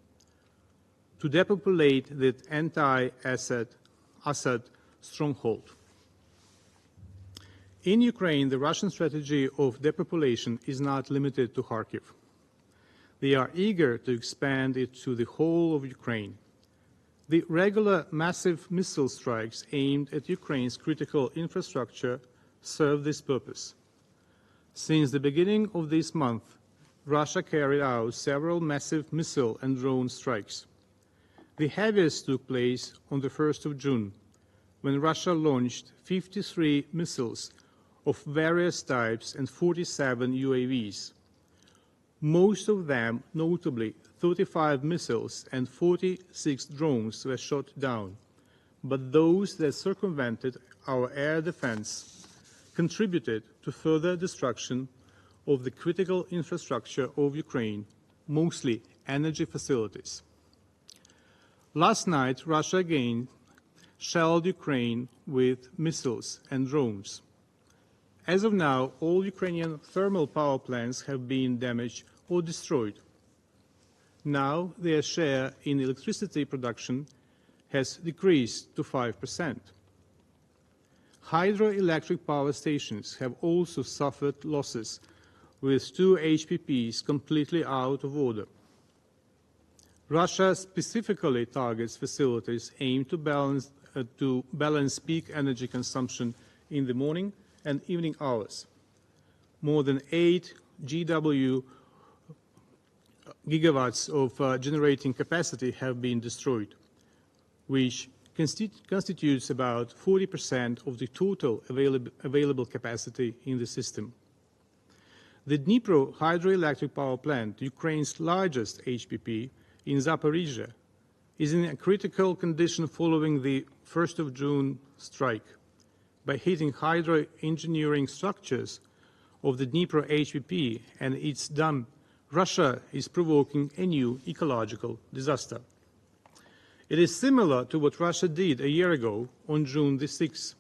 to depopulate the anti-Assad stronghold. In Ukraine, the Russian strategy of depopulation is not limited to Kharkiv. They are eager to expand it to the whole of Ukraine. The regular massive missile strikes aimed at Ukraine's critical infrastructure serve this purpose. Since the beginning of this month, Russia carried out several massive missile and drone strikes. The heaviest took place on the 1st of June, when Russia launched 53 missiles of various types and 47 UAVs. Most of them, notably 35 missiles and 46 drones, were shot down, but those that circumvented our air defense contributed to further destruction of the critical infrastructure of Ukraine, mostly energy facilities. Last night, Russia again shelled Ukraine with missiles and drones. As of now, all Ukrainian thermal power plants have been damaged or destroyed. Now their share in electricity production has decreased to 5%. Hydroelectric power stations have also suffered losses, with 2 HPPs completely out of order. Russia specifically targets facilities aimed to balance peak energy consumption in the morning and evening hours. More than 8 gigawatts of generating capacity have been destroyed, which constitutes about 40% of the total available capacity in the system. The Dnipro hydroelectric power plant, Ukraine's largest HPP in Zaporizhzhia, is in a critical condition following the 1st of June strike. By hitting hydro engineering structures of the Dnipro HPP and its dam, Russia is provoking a new ecological disaster. It is similar to what Russia did a year ago on June the 6th,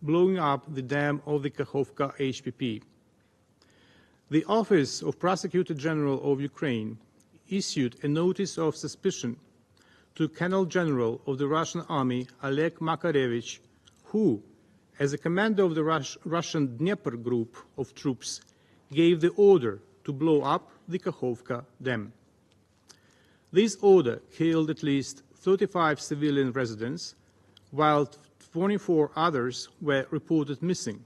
blowing up the dam of the Kakhovka HPP. The Office of Prosecutor General of Ukraine issued a notice of suspicion to Colonel General of the Russian Army Oleg Makarevich, who, as a commander of the Russian Dnieper group of troops, gave the order to blow up the Kakhovka dam. This order killed at least 35 civilian residents, while 24 others were reported missing.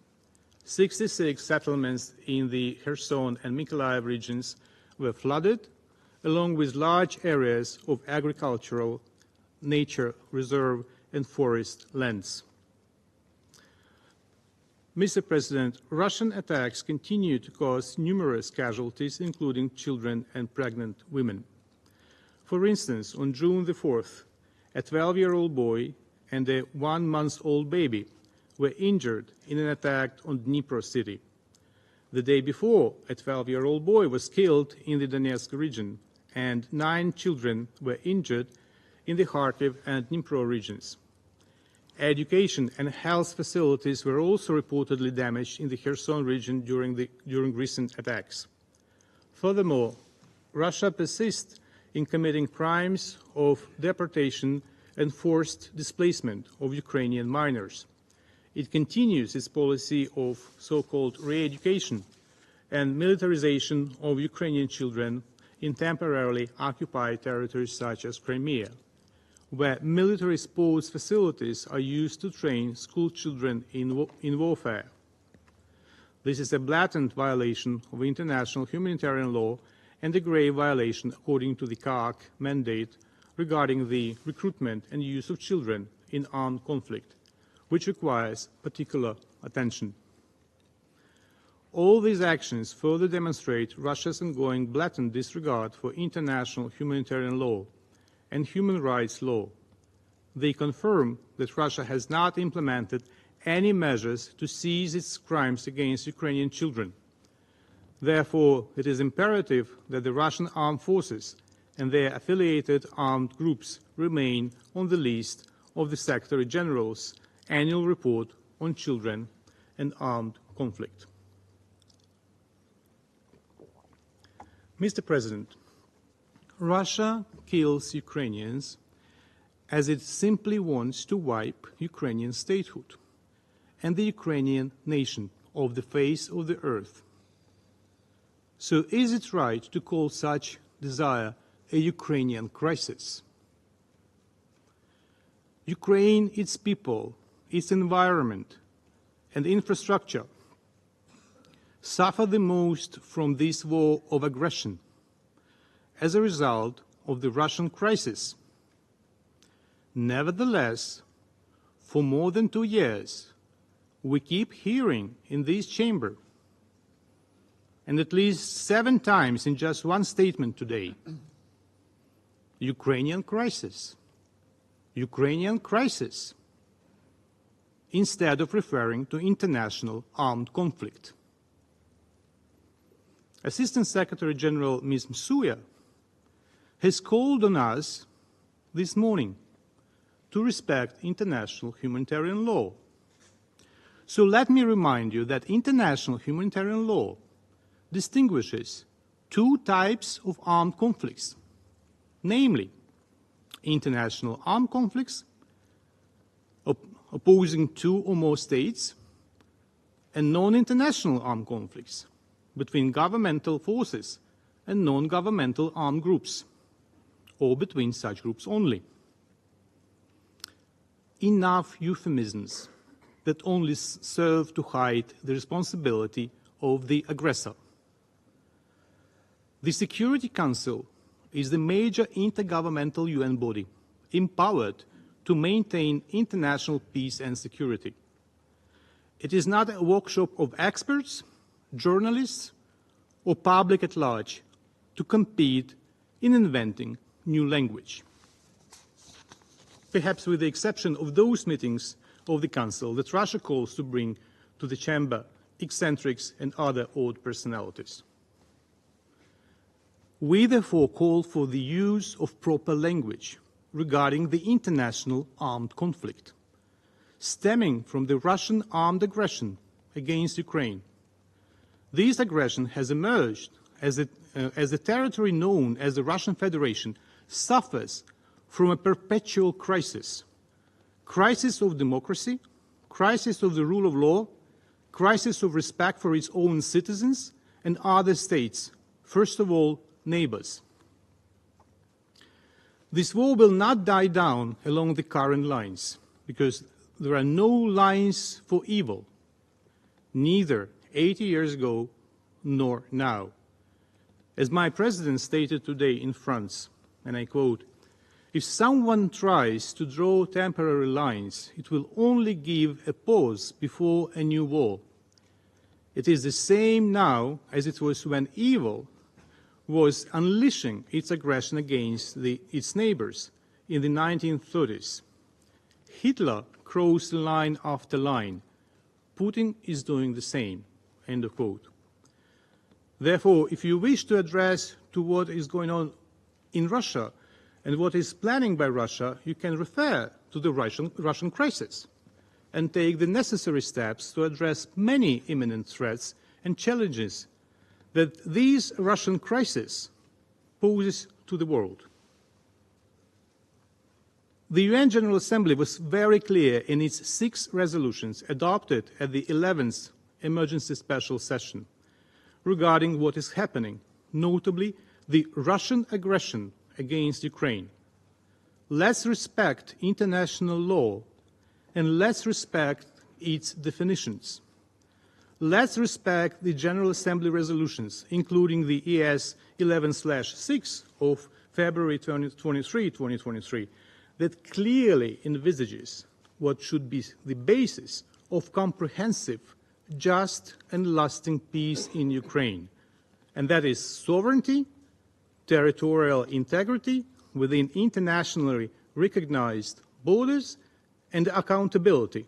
66 settlements in the Kherson and Mykolaiv regions were flooded, along with large areas of agricultural, nature reserve, and forest lands. Mr. President, Russian attacks continue to cause numerous casualties, including children and pregnant women. For instance, on June the 4th, a 12-year-old boy and a 1-month-old baby were injured in an attack on Dnipro city. The day before, a 12-year-old boy was killed in the Donetsk region, and 9 children were injured in the Kharkiv and Dnipro regions. Education and health facilities were also reportedly damaged in the Kherson region during recent attacks. Furthermore, Russia persists in committing crimes of deportation and forced displacement of Ukrainian minors. It continues its policy of so-called re-education and militarization of Ukrainian children in temporarily occupied territories such as Crimea, where military sports facilities are used to train school children in warfare. This is a blatant violation of international humanitarian law and a grave violation according to the CAAC mandate regarding the recruitment and use of children in armed conflict, which requires particular attention. All these actions further demonstrate Russia's ongoing blatant disregard for international humanitarian law and human rights law. They confirm that Russia has not implemented any measures to cease its crimes against Ukrainian children. Therefore, it is imperative that the Russian armed forces and their affiliated armed groups remain on the list of the Secretary General's annual report on children and armed conflict. Mr. President, Russia kills Ukrainians as it simply wants to wipe Ukrainian statehood and the Ukrainian nation off the face of the earth. So is it right to call such desire a Ukrainian crisis? Ukraine, its people, its environment, and infrastructure suffer the most from this war of aggression as a result of the Russian crisis. Nevertheless, for more than 2 years, we keep hearing in this chamber, and at least 7 times in just one statement today, Ukrainian crisis, Ukrainian crisis, instead of referring to international armed conflict. Assistant Secretary General Ms. Msuya has called on us this morning to respect international humanitarian law. So let me remind you that international humanitarian law distinguishes 2 types of armed conflicts, namely international armed conflicts opposing 2 or more states, and non-international armed conflicts between governmental forces and non-governmental armed groups, or between such groups only. Enough euphemisms that only serve to hide the responsibility of the aggressor. The Security Council is the major intergovernmental UN body empowered to maintain international peace and security. It is not a workshop of experts, journalists, or public at large to compete in inventing new language. Perhaps with the exception of those meetings of the Council that Russia calls to bring to the chamber eccentrics and other odd personalities. We therefore call for the use of proper language regarding the international armed conflict stemming from the Russian armed aggression against Ukraine. This aggression has emerged as the territory known as the Russian Federation suffers from a perpetual crisis. Crisis of democracy, crisis of the rule of law, crisis of respect for its own citizens and other states, first of all, neighbors. This war will not die down along the current lines because there are no lines for evil, neither 80 years ago nor now. As my president stated today in France, and I quote, "If someone tries to draw temporary lines, it will only give a pause before a new war. It is the same now as it was when evil was unleashing its aggression against its neighbors in the 1930s. Hitler crossed line after line. Putin is doing the same." End of quote. Therefore, if you wish to address to what is going on in Russia, and what is planning by Russia, you can refer to the Russian crisis and take the necessary steps to address many imminent threats and challenges that this Russian crisis poses to the world. The UN General Assembly was very clear in its 6 resolutions adopted at the 11th Emergency Special Session regarding what is happening, notably the Russian aggression against Ukraine. Let's respect international law and let's respect its definitions. Let's respect the General Assembly resolutions, including the ES 11/6 of February 23, 2023, that clearly envisages what should be the basis of comprehensive, just and lasting peace in Ukraine, and that is sovereignty, territorial integrity within internationally recognized borders, and accountability.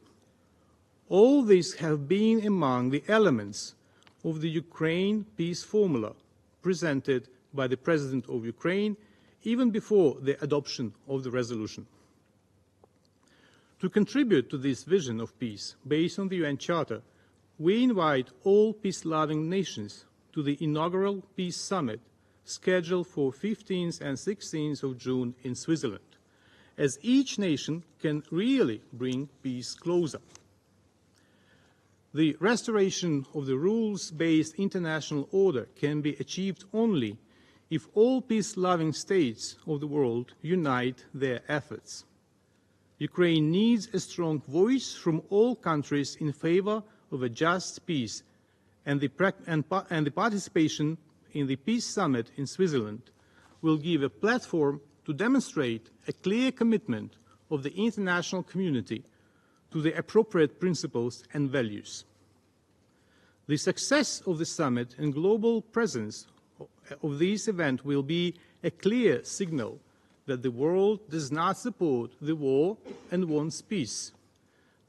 All these have been among the elements of the Ukraine peace formula presented by the President of Ukraine even before the adoption of the resolution. To contribute to this vision of peace based on the UN Charter, we invite all peace-loving nations to the inaugural Peace Summit scheduled for 15th and 16th of June in Switzerland, as each nation can really bring peace closer. The restoration of the rules-based international order can be achieved only if all peace-loving states of the world unite their efforts. Ukraine needs a strong voice from all countries in favor of a just peace, and the participation in the Peace Summit in Switzerland will give a platform to demonstrate a clear commitment of the international community to the appropriate principles and values. The success of the summit and global presence of this event will be a clear signal that the world does not support the war and wants peace.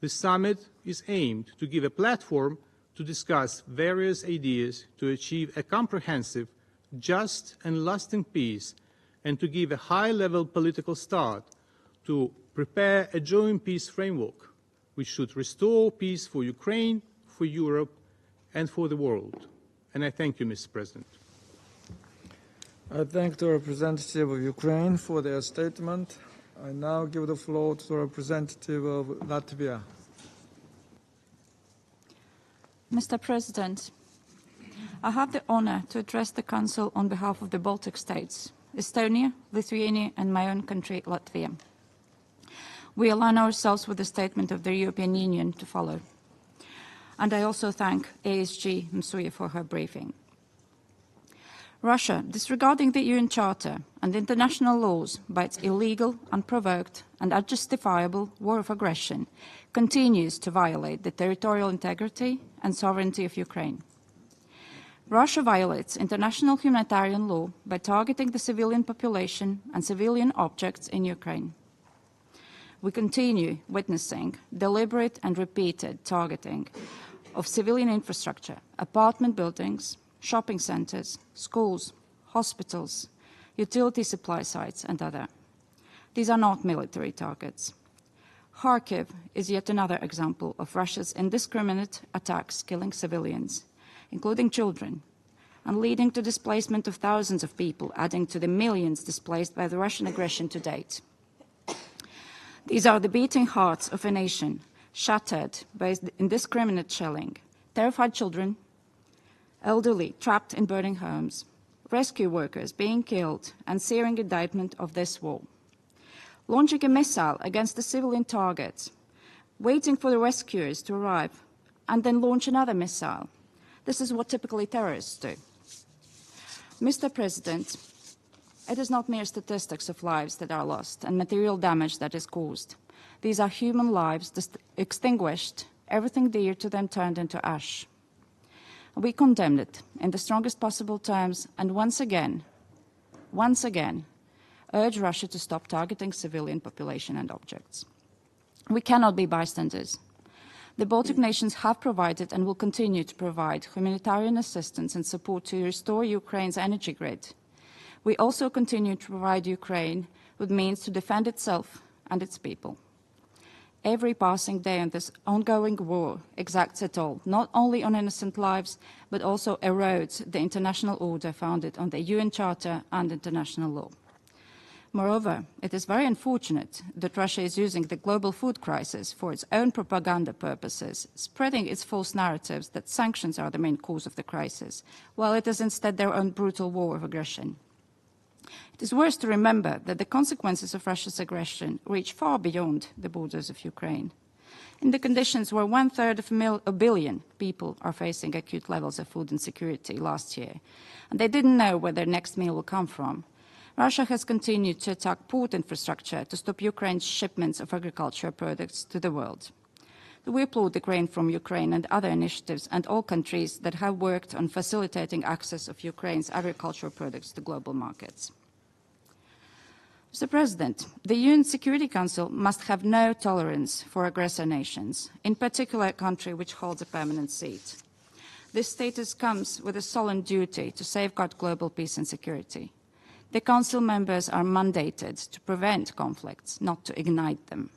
The summit is aimed to give a platform to discuss various ideas to achieve a comprehensive, just and lasting peace, and to give a high-level political start to prepare a joint peace framework which should restore peace for Ukraine, for Europe, and for the world. And I thank you, Mr. President. I thank the representative of Ukraine for their statement. I now give the floor to the representative of Latvia. Mr. President, I have the honor to address the Council on behalf of the Baltic states, Estonia, Lithuania, and my own country, Latvia. We align ourselves with the statement of the European Union to follow. And I also thank ASG Msuya for her briefing. Russia, disregarding the UN Charter and international laws by its illegal, unprovoked, and unjustifiable war of aggression, continues to violate the territorial integrity and sovereignty of Ukraine. Russia violates international humanitarian law by targeting the civilian population and civilian objects in Ukraine. We continue witnessing deliberate and repeated targeting of civilian infrastructure, apartment buildings, shopping centers, schools, hospitals, utility supply sites, and other. These are not military targets. Kharkiv is yet another example of Russia's indiscriminate attacks killing civilians, including children, and leading to displacement of thousands of people, adding to the millions displaced by the Russian aggression to date. These are the beating hearts of a nation shattered by indiscriminate shelling, terrified children, elderly trapped in burning homes, rescue workers being killed, and searing indictment of this war. Launching a missile against the civilian targets, waiting for the rescuers to arrive, and then launch another missile. This is what typically terrorists do. Mr. President, it is not mere statistics of lives that are lost and material damage that is caused. These are human lives extinguished, everything dear to them turned into ash. We condemned it in the strongest possible terms and once again, urge Russia to stop targeting civilian population and objects. We cannot be bystanders. The Baltic nations have provided and will continue to provide humanitarian assistance and support to restore Ukraine's energy grid. We also continue to provide Ukraine with means to defend itself and its people. Every passing day in this ongoing war exacts a toll, not only on innocent lives, but also erodes the international order founded on the UN Charter and international law. Moreover, it is very unfortunate that Russia is using the global food crisis for its own propaganda purposes, spreading its false narratives that sanctions are the main cause of the crisis, while it is instead their own brutal war of aggression. It is worth to remember that the consequences of Russia's aggression reach far beyond the borders of Ukraine. In the conditions where 1/3 of a billion people are facing acute levels of food insecurity last year, and they didn't know where their next meal will come from, Russia has continued to attack port infrastructure to stop Ukraine's shipments of agricultural products to the world. We applaud the Grain from Ukraine and other initiatives and all countries that have worked on facilitating access of Ukraine's agricultural products to global markets. Mr. President, the UN Security Council must have no tolerance for aggressor nations, in particular a country which holds a permanent seat. This status comes with a solemn duty to safeguard global peace and security. The Council members are mandated to prevent conflicts, not to ignite them.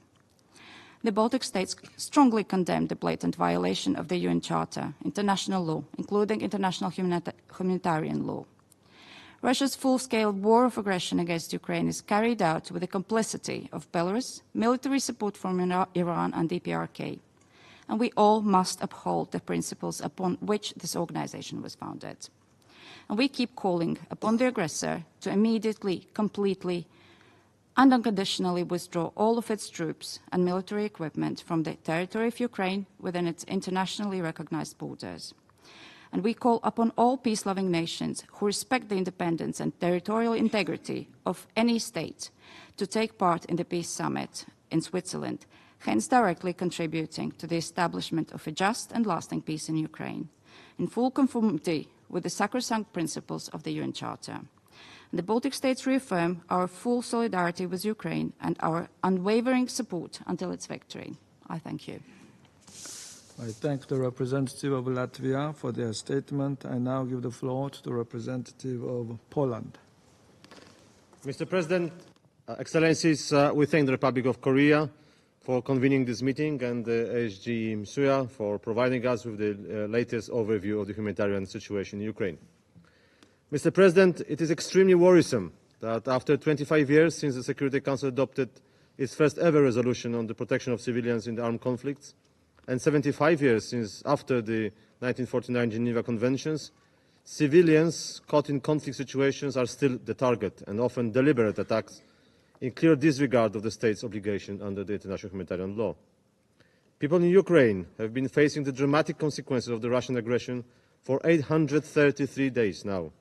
The Baltic states strongly condemn the blatant violation of the UN Charter, international law, including international humanitarian law. Russia's full-scale war of aggression against Ukraine is carried out with the complicity of Belarus, military support from Iran and DPRK. And we all must uphold the principles upon which this organization was founded. And we keep calling upon the aggressor to immediately, completely, and unconditionally withdraw all of its troops and military equipment from the territory of Ukraine within its internationally recognized borders. And we call upon all peace-loving nations who respect the independence and territorial integrity of any state to take part in the Peace Summit in Switzerland, hence directly contributing to the establishment of a just and lasting peace in Ukraine, in full conformity with the sacrosanct principles of the UN Charter. The Baltic states reaffirm our full solidarity with Ukraine and our unwavering support until its victory. I thank you. I thank the representative of Latvia for their statement. I now give the floor to the representative of Poland. Mr. President, Excellencies, we thank the Republic of Korea for convening this meeting and ASG Msuya for providing us with the latest overview of the humanitarian situation in Ukraine. Mr. President, it is extremely worrisome that after 25 years since the Security Council adopted its first ever resolution on the protection of civilians in the armed conflicts, and 75 years since after the 1949 Geneva Conventions, civilians caught in conflict situations are still the target and often deliberate attacks in clear disregard of the state's obligation under the international humanitarian law. People in Ukraine have been facing the dramatic consequences of the Russian aggression for 833 days now.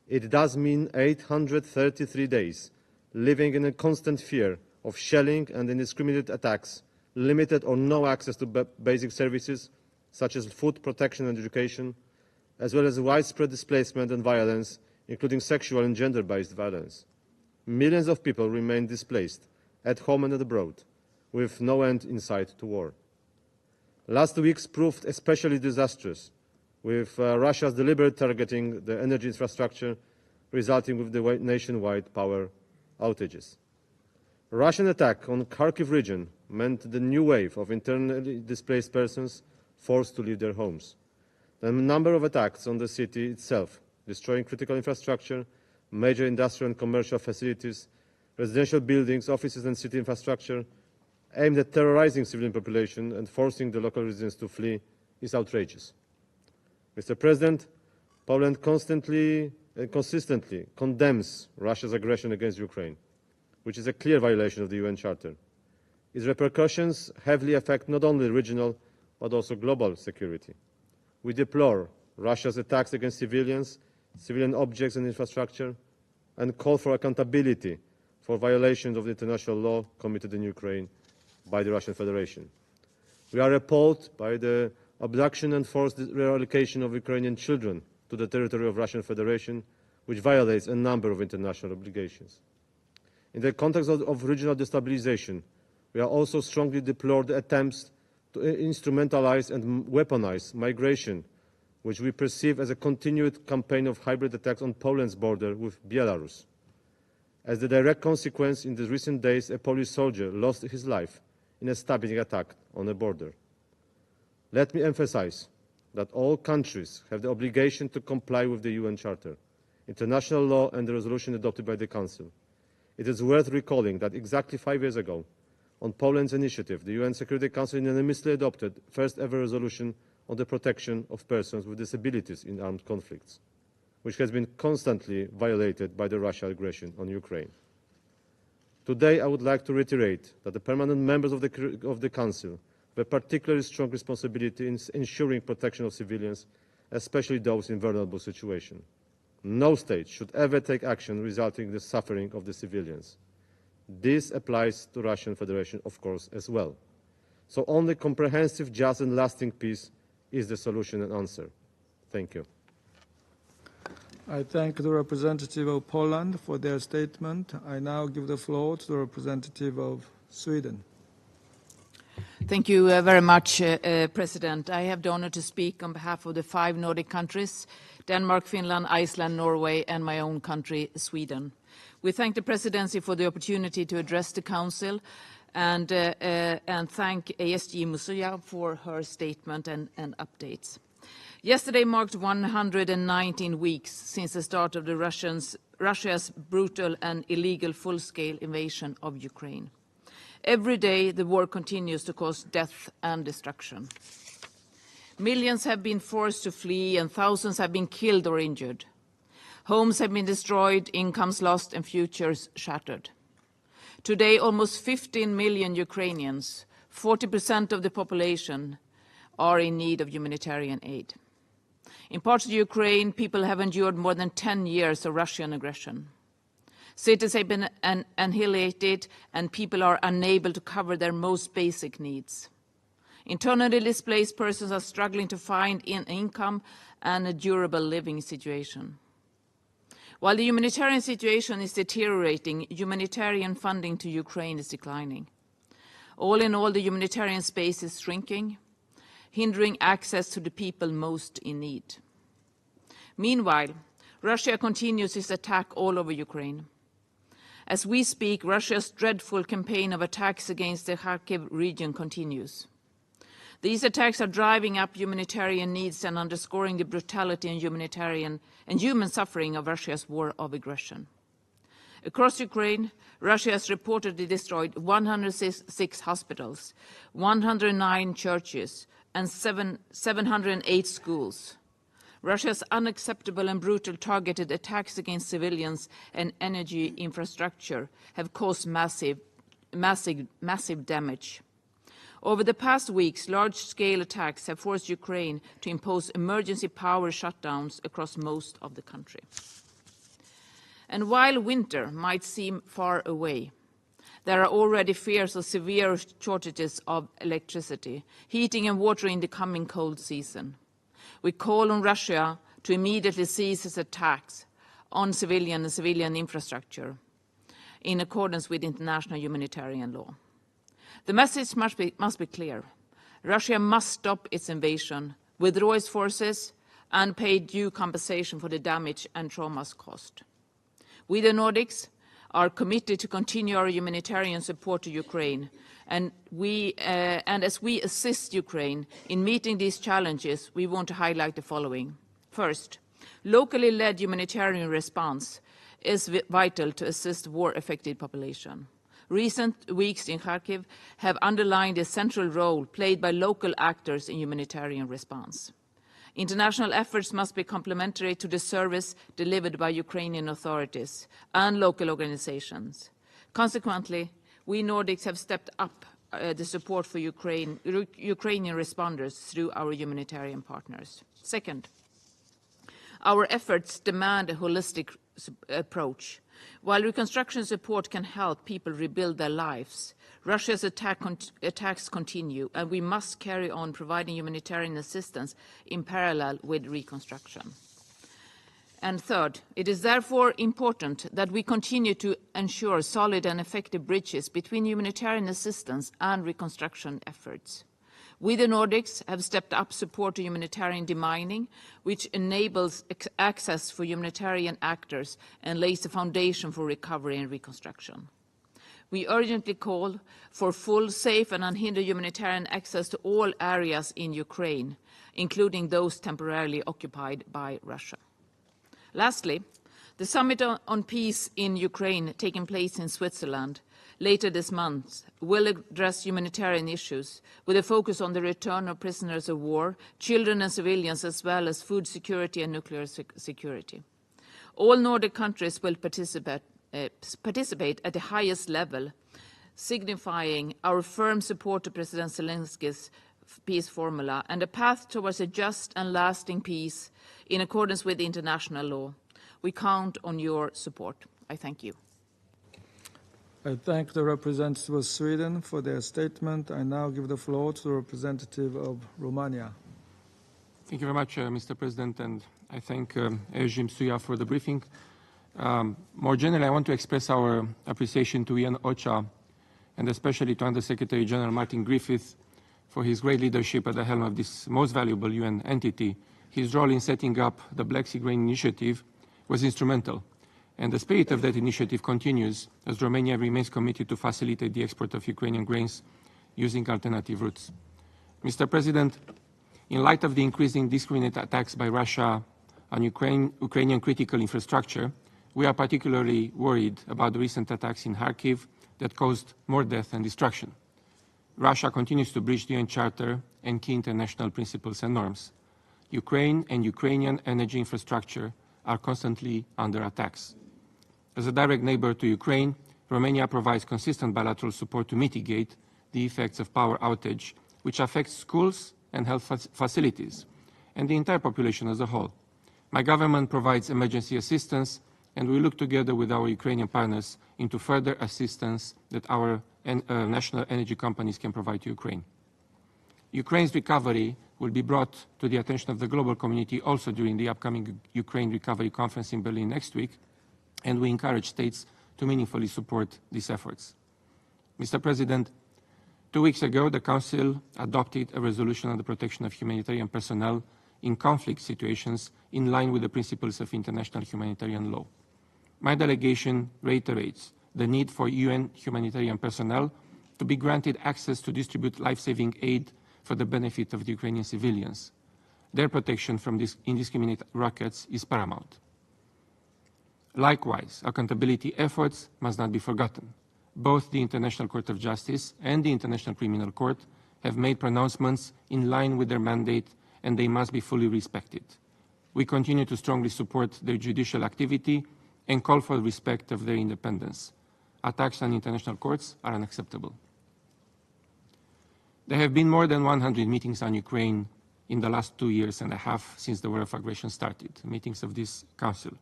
It does mean 833 days living in a constant fear of shelling and indiscriminate attacks, limited or no access to basic services such as food, protection and education, as well as widespread displacement and violence, including sexual and gender-based violence. Millions of people remain displaced at home and abroad, with no end in sight to war. Last week's proved especially disastrous, with Russia's deliberate targeting the energy infrastructure, resulting with the nationwide power outages. A Russian attack on Kharkiv region meant the new wave of internally displaced persons forced to leave their homes. The number of attacks on the city itself, destroying critical infrastructure, major industrial and commercial facilities, residential buildings, offices and city infrastructure, aimed at terrorizing civilian population and forcing the local residents to flee, is outrageous. Mr. President, Poland constantly and consistently condemns Russia's aggression against Ukraine, which is a clear violation of the UN Charter. Its repercussions heavily affect not only regional but also global security. We deplore Russia's attacks against civilians, civilian objects and infrastructure, and call for accountability for violations of the international law committed in Ukraine by the Russian Federation. We are appalled by the abduction and forced reallocation of Ukrainian children to the territory of Russian Federation, which violates a number of international obligations. In the context of regional destabilization, we are also strongly deplore the attempts to instrumentalize and weaponize migration, which we perceive as a continued campaign of hybrid attacks on Poland's border with Belarus. As the direct consequence, in the recent days, a Polish soldier lost his life in a stabbing attack on the border. Let me emphasize that all countries have the obligation to comply with the UN Charter, international law and the resolution adopted by the Council. It is worth recalling that exactly 5 years ago, on Poland's initiative, the UN Security Council unanimously adopted the first ever resolution on the protection of persons with disabilities in armed conflicts, which has been constantly violated by the Russian aggression on Ukraine. Today, I would like to reiterate that the permanent members of the Council have a particularly strong responsibility in ensuring protection of civilians, especially those in vulnerable situations. No state should ever take action resulting in the suffering of the civilians. This applies to the Russian Federation, of course, as well. So only comprehensive, just and lasting peace is the solution and answer. Thank you. I thank the representative of Poland for their statement. I now give the floor to the representative of Sweden. Thank you very much, President. I have the honor to speak on behalf of the 5 Nordic countries, Denmark, Finland, Iceland, Norway, and my own country, Sweden. We thank the Presidency for the opportunity to address the Council and thank ASG Musuya for her statement and updates. Yesterday marked 119 weeks since the start of Russia's brutal and illegal full-scale invasion of Ukraine. Every day, the war continues to cause death and destruction. Millions have been forced to flee and thousands have been killed or injured. Homes have been destroyed, incomes lost, and futures shattered. Today, almost 15 million Ukrainians, 40% of the population, are in need of humanitarian aid. In parts of Ukraine, people have endured more than 10 years of Russian aggression. Cities have been annihilated and people are unable to cover their most basic needs. Internally displaced persons are struggling to find an income and a durable living situation. While the humanitarian situation is deteriorating, humanitarian funding to Ukraine is declining. All in all, the humanitarian space is shrinking, hindering access to the people most in need. Meanwhile, Russia continues its attack all over Ukraine. As we speak, Russia's dreadful campaign of attacks against the Kharkiv region continues. These attacks are driving up humanitarian needs and underscoring the brutality and human suffering of Russia's war of aggression. Across Ukraine, Russia has reportedly destroyed 106 hospitals, 109 churches, and 708 schools. Russia's unacceptable and brutal targeted attacks against civilians and energy infrastructure have caused massive damage. Over the past weeks, large-scale attacks have forced Ukraine to impose emergency power shutdowns across most of the country. And while winter might seem far away, there are already fears of severe shortages of electricity, heating and water in the coming cold season. We call on Russia to immediately cease its attacks on civilian and civilian infrastructure in accordance with international humanitarian law. The message must be clear. Russia must stop its invasion, withdraw its forces, and pay due compensation for the damage and traumas caused. We, the Nordics, are committed to continue our humanitarian support to Ukraine, and as we assist Ukraine in meeting these challenges, we want to highlight the following. First, locally led humanitarian response is vital to assist war-affected population. Recent weeks in Kharkiv have underlined the central role played by local actors in humanitarian response. International efforts must be complementary to the service delivered by Ukrainian authorities and local organizations. Consequently, we Nordics have stepped up the support for Ukrainian responders through our humanitarian partners. Second, our efforts demand a holistic approach. While reconstruction support can help people rebuild their lives, Russia's attacks continue, and we must carry on providing humanitarian assistance in parallel with reconstruction. And third, it is therefore important that we continue to ensure solid and effective bridges between humanitarian assistance and reconstruction efforts. We, the Nordics, have stepped up support to humanitarian demining, which enables access for humanitarian actors and lays the foundation for recovery and reconstruction. We urgently call for full, safe and unhindered humanitarian access to all areas in Ukraine, including those temporarily occupied by Russia. Lastly, the Summit on Peace in Ukraine, taking place in Switzerland later this month, will address humanitarian issues with a focus on the return of prisoners of war, children and civilians, as well as food security and nuclear security. All Nordic countries will participate at the highest level, signifying our firm support to President Zelensky's peace formula and a path towards a just and lasting peace in accordance with international law. We count on your support. I thank you. I thank the representative of Sweden for their statement. I now give the floor to the representative of Romania. Thank you very much, Mr. President, and I thank Ejim Suya for the briefing. More generally, I want to express our appreciation to UN OCHA and especially to Under-Secretary General Martin Griffiths for his great leadership at the helm of this most valuable UN entity. His role in setting up the Black Sea Grain Initiative was instrumental, and the spirit of that initiative continues as Romania remains committed to facilitate the export of Ukrainian grains using alternative routes. Mr. President, in light of the increasing indiscriminate attacks by Russia on Ukrainian critical infrastructure, we are particularly worried about the recent attacks in Kharkiv that caused more death and destruction. Russia continues to breach the UN Charter and key international principles and norms. Ukraine and Ukrainian energy infrastructure are constantly under attacks. As a direct neighbor to Ukraine, Romania provides consistent bilateral support to mitigate the effects of power outage, which affects schools and health facilities, and the entire population as a whole. My government provides emergency assistance, and we look together with our Ukrainian partners into further assistance that our national energy companies can provide to Ukraine. Ukraine's recovery will be brought to the attention of the global community also during the upcoming Ukraine Recovery Conference in Berlin next week, and we encourage states to meaningfully support these efforts. Mr. President, 2 weeks ago, the Council adopted a resolution on the protection of humanitarian personnel in conflict situations in line with the principles of international humanitarian law. My delegation reiterates the need for UN humanitarian personnel to be granted access to distribute life-saving aid for the benefit of the Ukrainian civilians. Their protection from these indiscriminate rockets is paramount. Likewise, accountability efforts must not be forgotten. Both the International Court of Justice and the International Criminal Court have made pronouncements in line with their mandate, and they must be fully respected. We continue to strongly support their judicial activity and call for respect of their independence. Attacks on international courts are unacceptable. There have been more than 100 meetings on Ukraine in the last 2.5 years since the war of aggression started, meetings of this Council.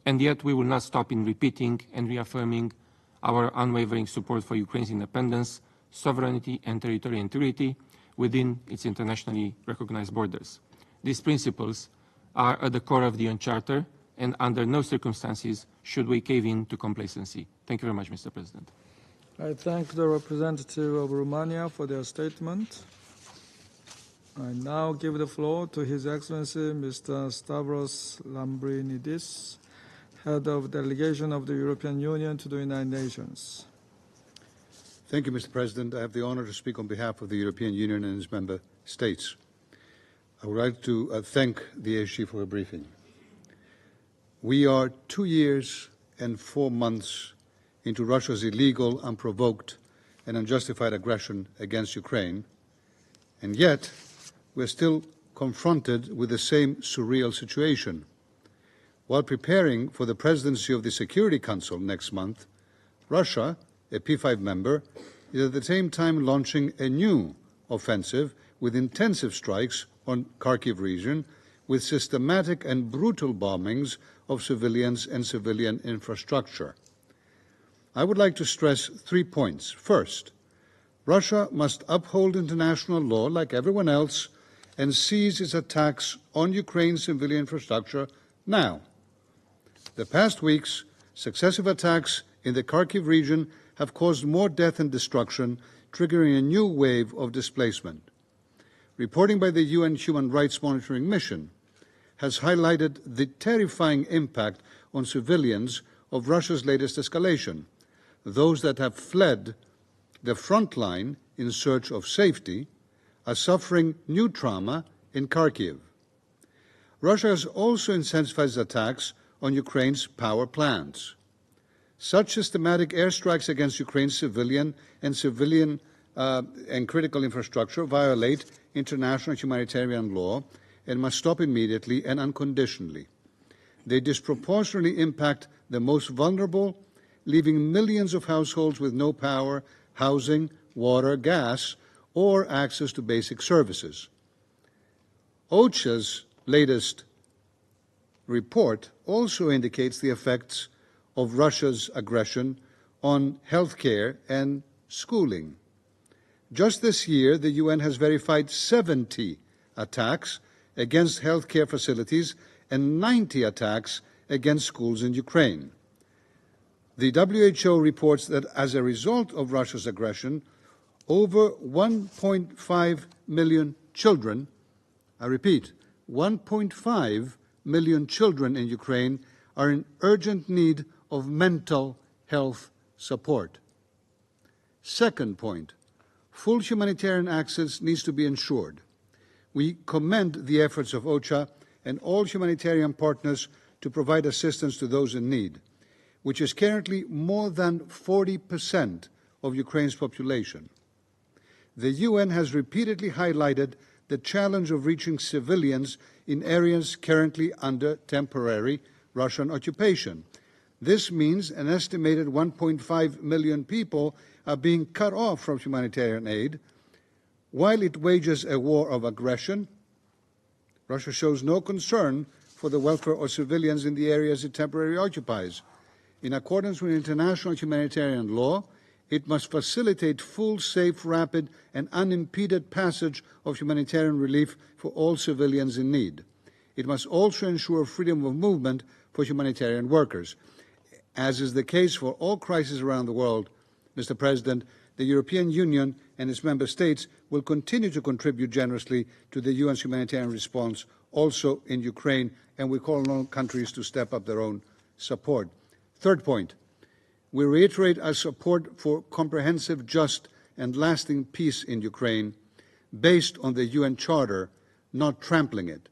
And yet we will not stop in repeating and reaffirming our unwavering support for Ukraine's independence, sovereignty and territorial integrity within its internationally recognized borders. These principles are at the core of the UN Charter, and under no circumstances should we cave in to complacency. Thank you very much, Mr. President. I thank the representative of Romania for their statement. I now give the floor to His Excellency Mr. Stavros Lambrinidis, Head of Delegation of the European Union to the United Nations. Thank you, Mr. President. I have the honor to speak on behalf of the European Union and its member states. I would like to thank the ASG for a briefing. We are 2 years and 4 months into Russia's illegal, unprovoked, and unjustified aggression against Ukraine, and yet we're still confronted with the same surreal situation. While preparing for the presidency of the Security Council next month, Russia, a P5 member, is at the same time launching a new offensive with intensive strikes on Kharkiv region, with systematic and brutal bombings of civilians and civilian infrastructure. I would like to stress 3 points. First, Russia must uphold international law like everyone else and cease its attacks on Ukraine's civilian infrastructure now. The past weeks, successive attacks in the Kharkiv region have caused more death and destruction, triggering a new wave of displacement. Reporting by the UN Human Rights Monitoring Mission has highlighted the terrifying impact on civilians of Russia's latest escalation. Those that have fled the front line in search of safety are suffering new trauma in Kharkiv. Russia has also intensified attacks on Ukraine's power plants. Such systematic airstrikes against Ukraine's civilian and critical infrastructure violate international humanitarian law and must stop immediately and unconditionally. They disproportionately impact the most vulnerable, leaving millions of households with no power, housing, water, gas, or access to basic services. OCHA's latest report also indicates the effects of Russia's aggression on healthcare and schooling. Just this year, the UN has verified 70 attacks against healthcare facilities and 90 attacks against schools in Ukraine. The WHO reports that as a result of Russia's aggression, over 1.5 million children, I repeat, 1.5 million children in Ukraine are in urgent need of mental health support. Second point, full humanitarian access needs to be ensured. We commend the efforts of OCHA and all humanitarian partners to provide assistance to those in need, which is currently more than 40% of Ukraine's population. The UN has repeatedly highlighted the challenge of reaching civilians in areas currently under temporary Russian occupation. This means an estimated 1.5 million people are being cut off from humanitarian aid. While it wages a war of aggression, Russia shows no concern for the welfare of civilians in the areas it temporarily occupies. In accordance with international humanitarian law, it must facilitate full, safe, rapid, and unimpeded passage of humanitarian relief for all civilians in need. It must also ensure freedom of movement for humanitarian workers. As is the case for all crises around the world, Mr. President, the European Union and its member states will continue to contribute generously to the UN's humanitarian response, also in Ukraine, and we call on all countries to step up their own support. Third point, we reiterate our support for comprehensive, just, and lasting peace in Ukraine, based on the UN Charter, not trampling it.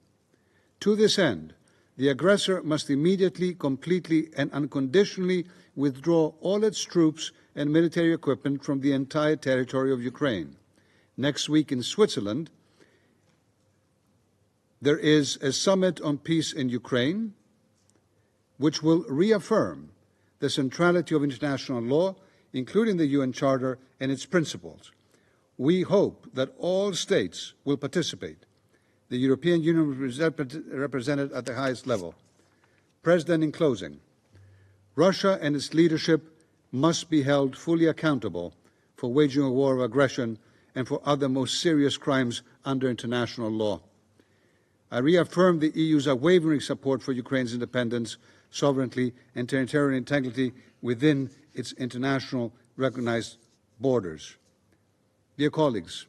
To this end, the aggressor must immediately, completely, and unconditionally withdraw all its troops and military equipment from the entire territory of Ukraine. Next week in Switzerland, there is a summit on peace in Ukraine, which will reaffirm the centrality of international law, including the UN Charter and its principles. We hope that all states will participate. The European Union will be represented at the highest level. President, in closing, Russia and its leadership must be held fully accountable for waging a war of aggression and for other most serious crimes under international law. I reaffirm the EU's unwavering support for Ukraine's independence, sovereignty, and territorial integrity within its international recognized borders. Dear colleagues,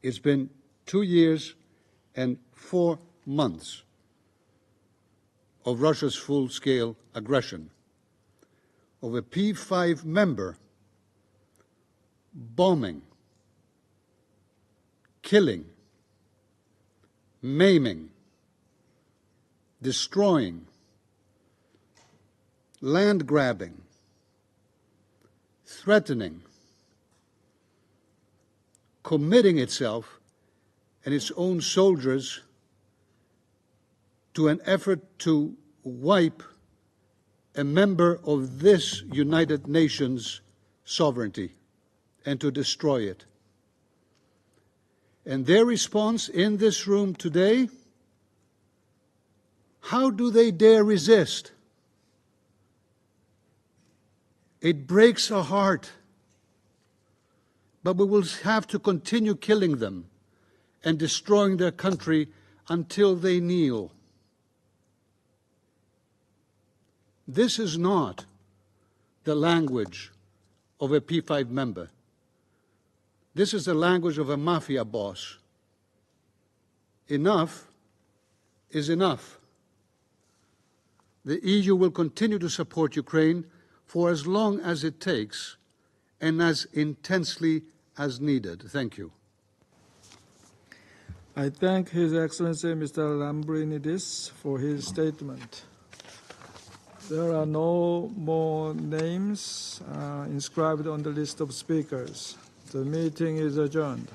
it's been 2 years and 4 months of Russia's full-scale aggression, of a P5 member bombing, killing, maiming, destroying, land grabbing, threatening, committing itself and its own soldiers to an effort to wipe a member of this United Nations sovereignty and to destroy it. And their response in this room today, how do they dare resist? It breaks our heart, but we will have to continue killing them and destroying their country until they kneel. This is not the language of a P5 member. This is the language of a mafia boss enough is enough. The EU will continue to support Ukraine for as long as it takes and as intensely as needed. Thank you. I thank His Excellency Mr. Lambrinidis for his statement. There are no more names inscribed on the list of speakers. The meeting is adjourned.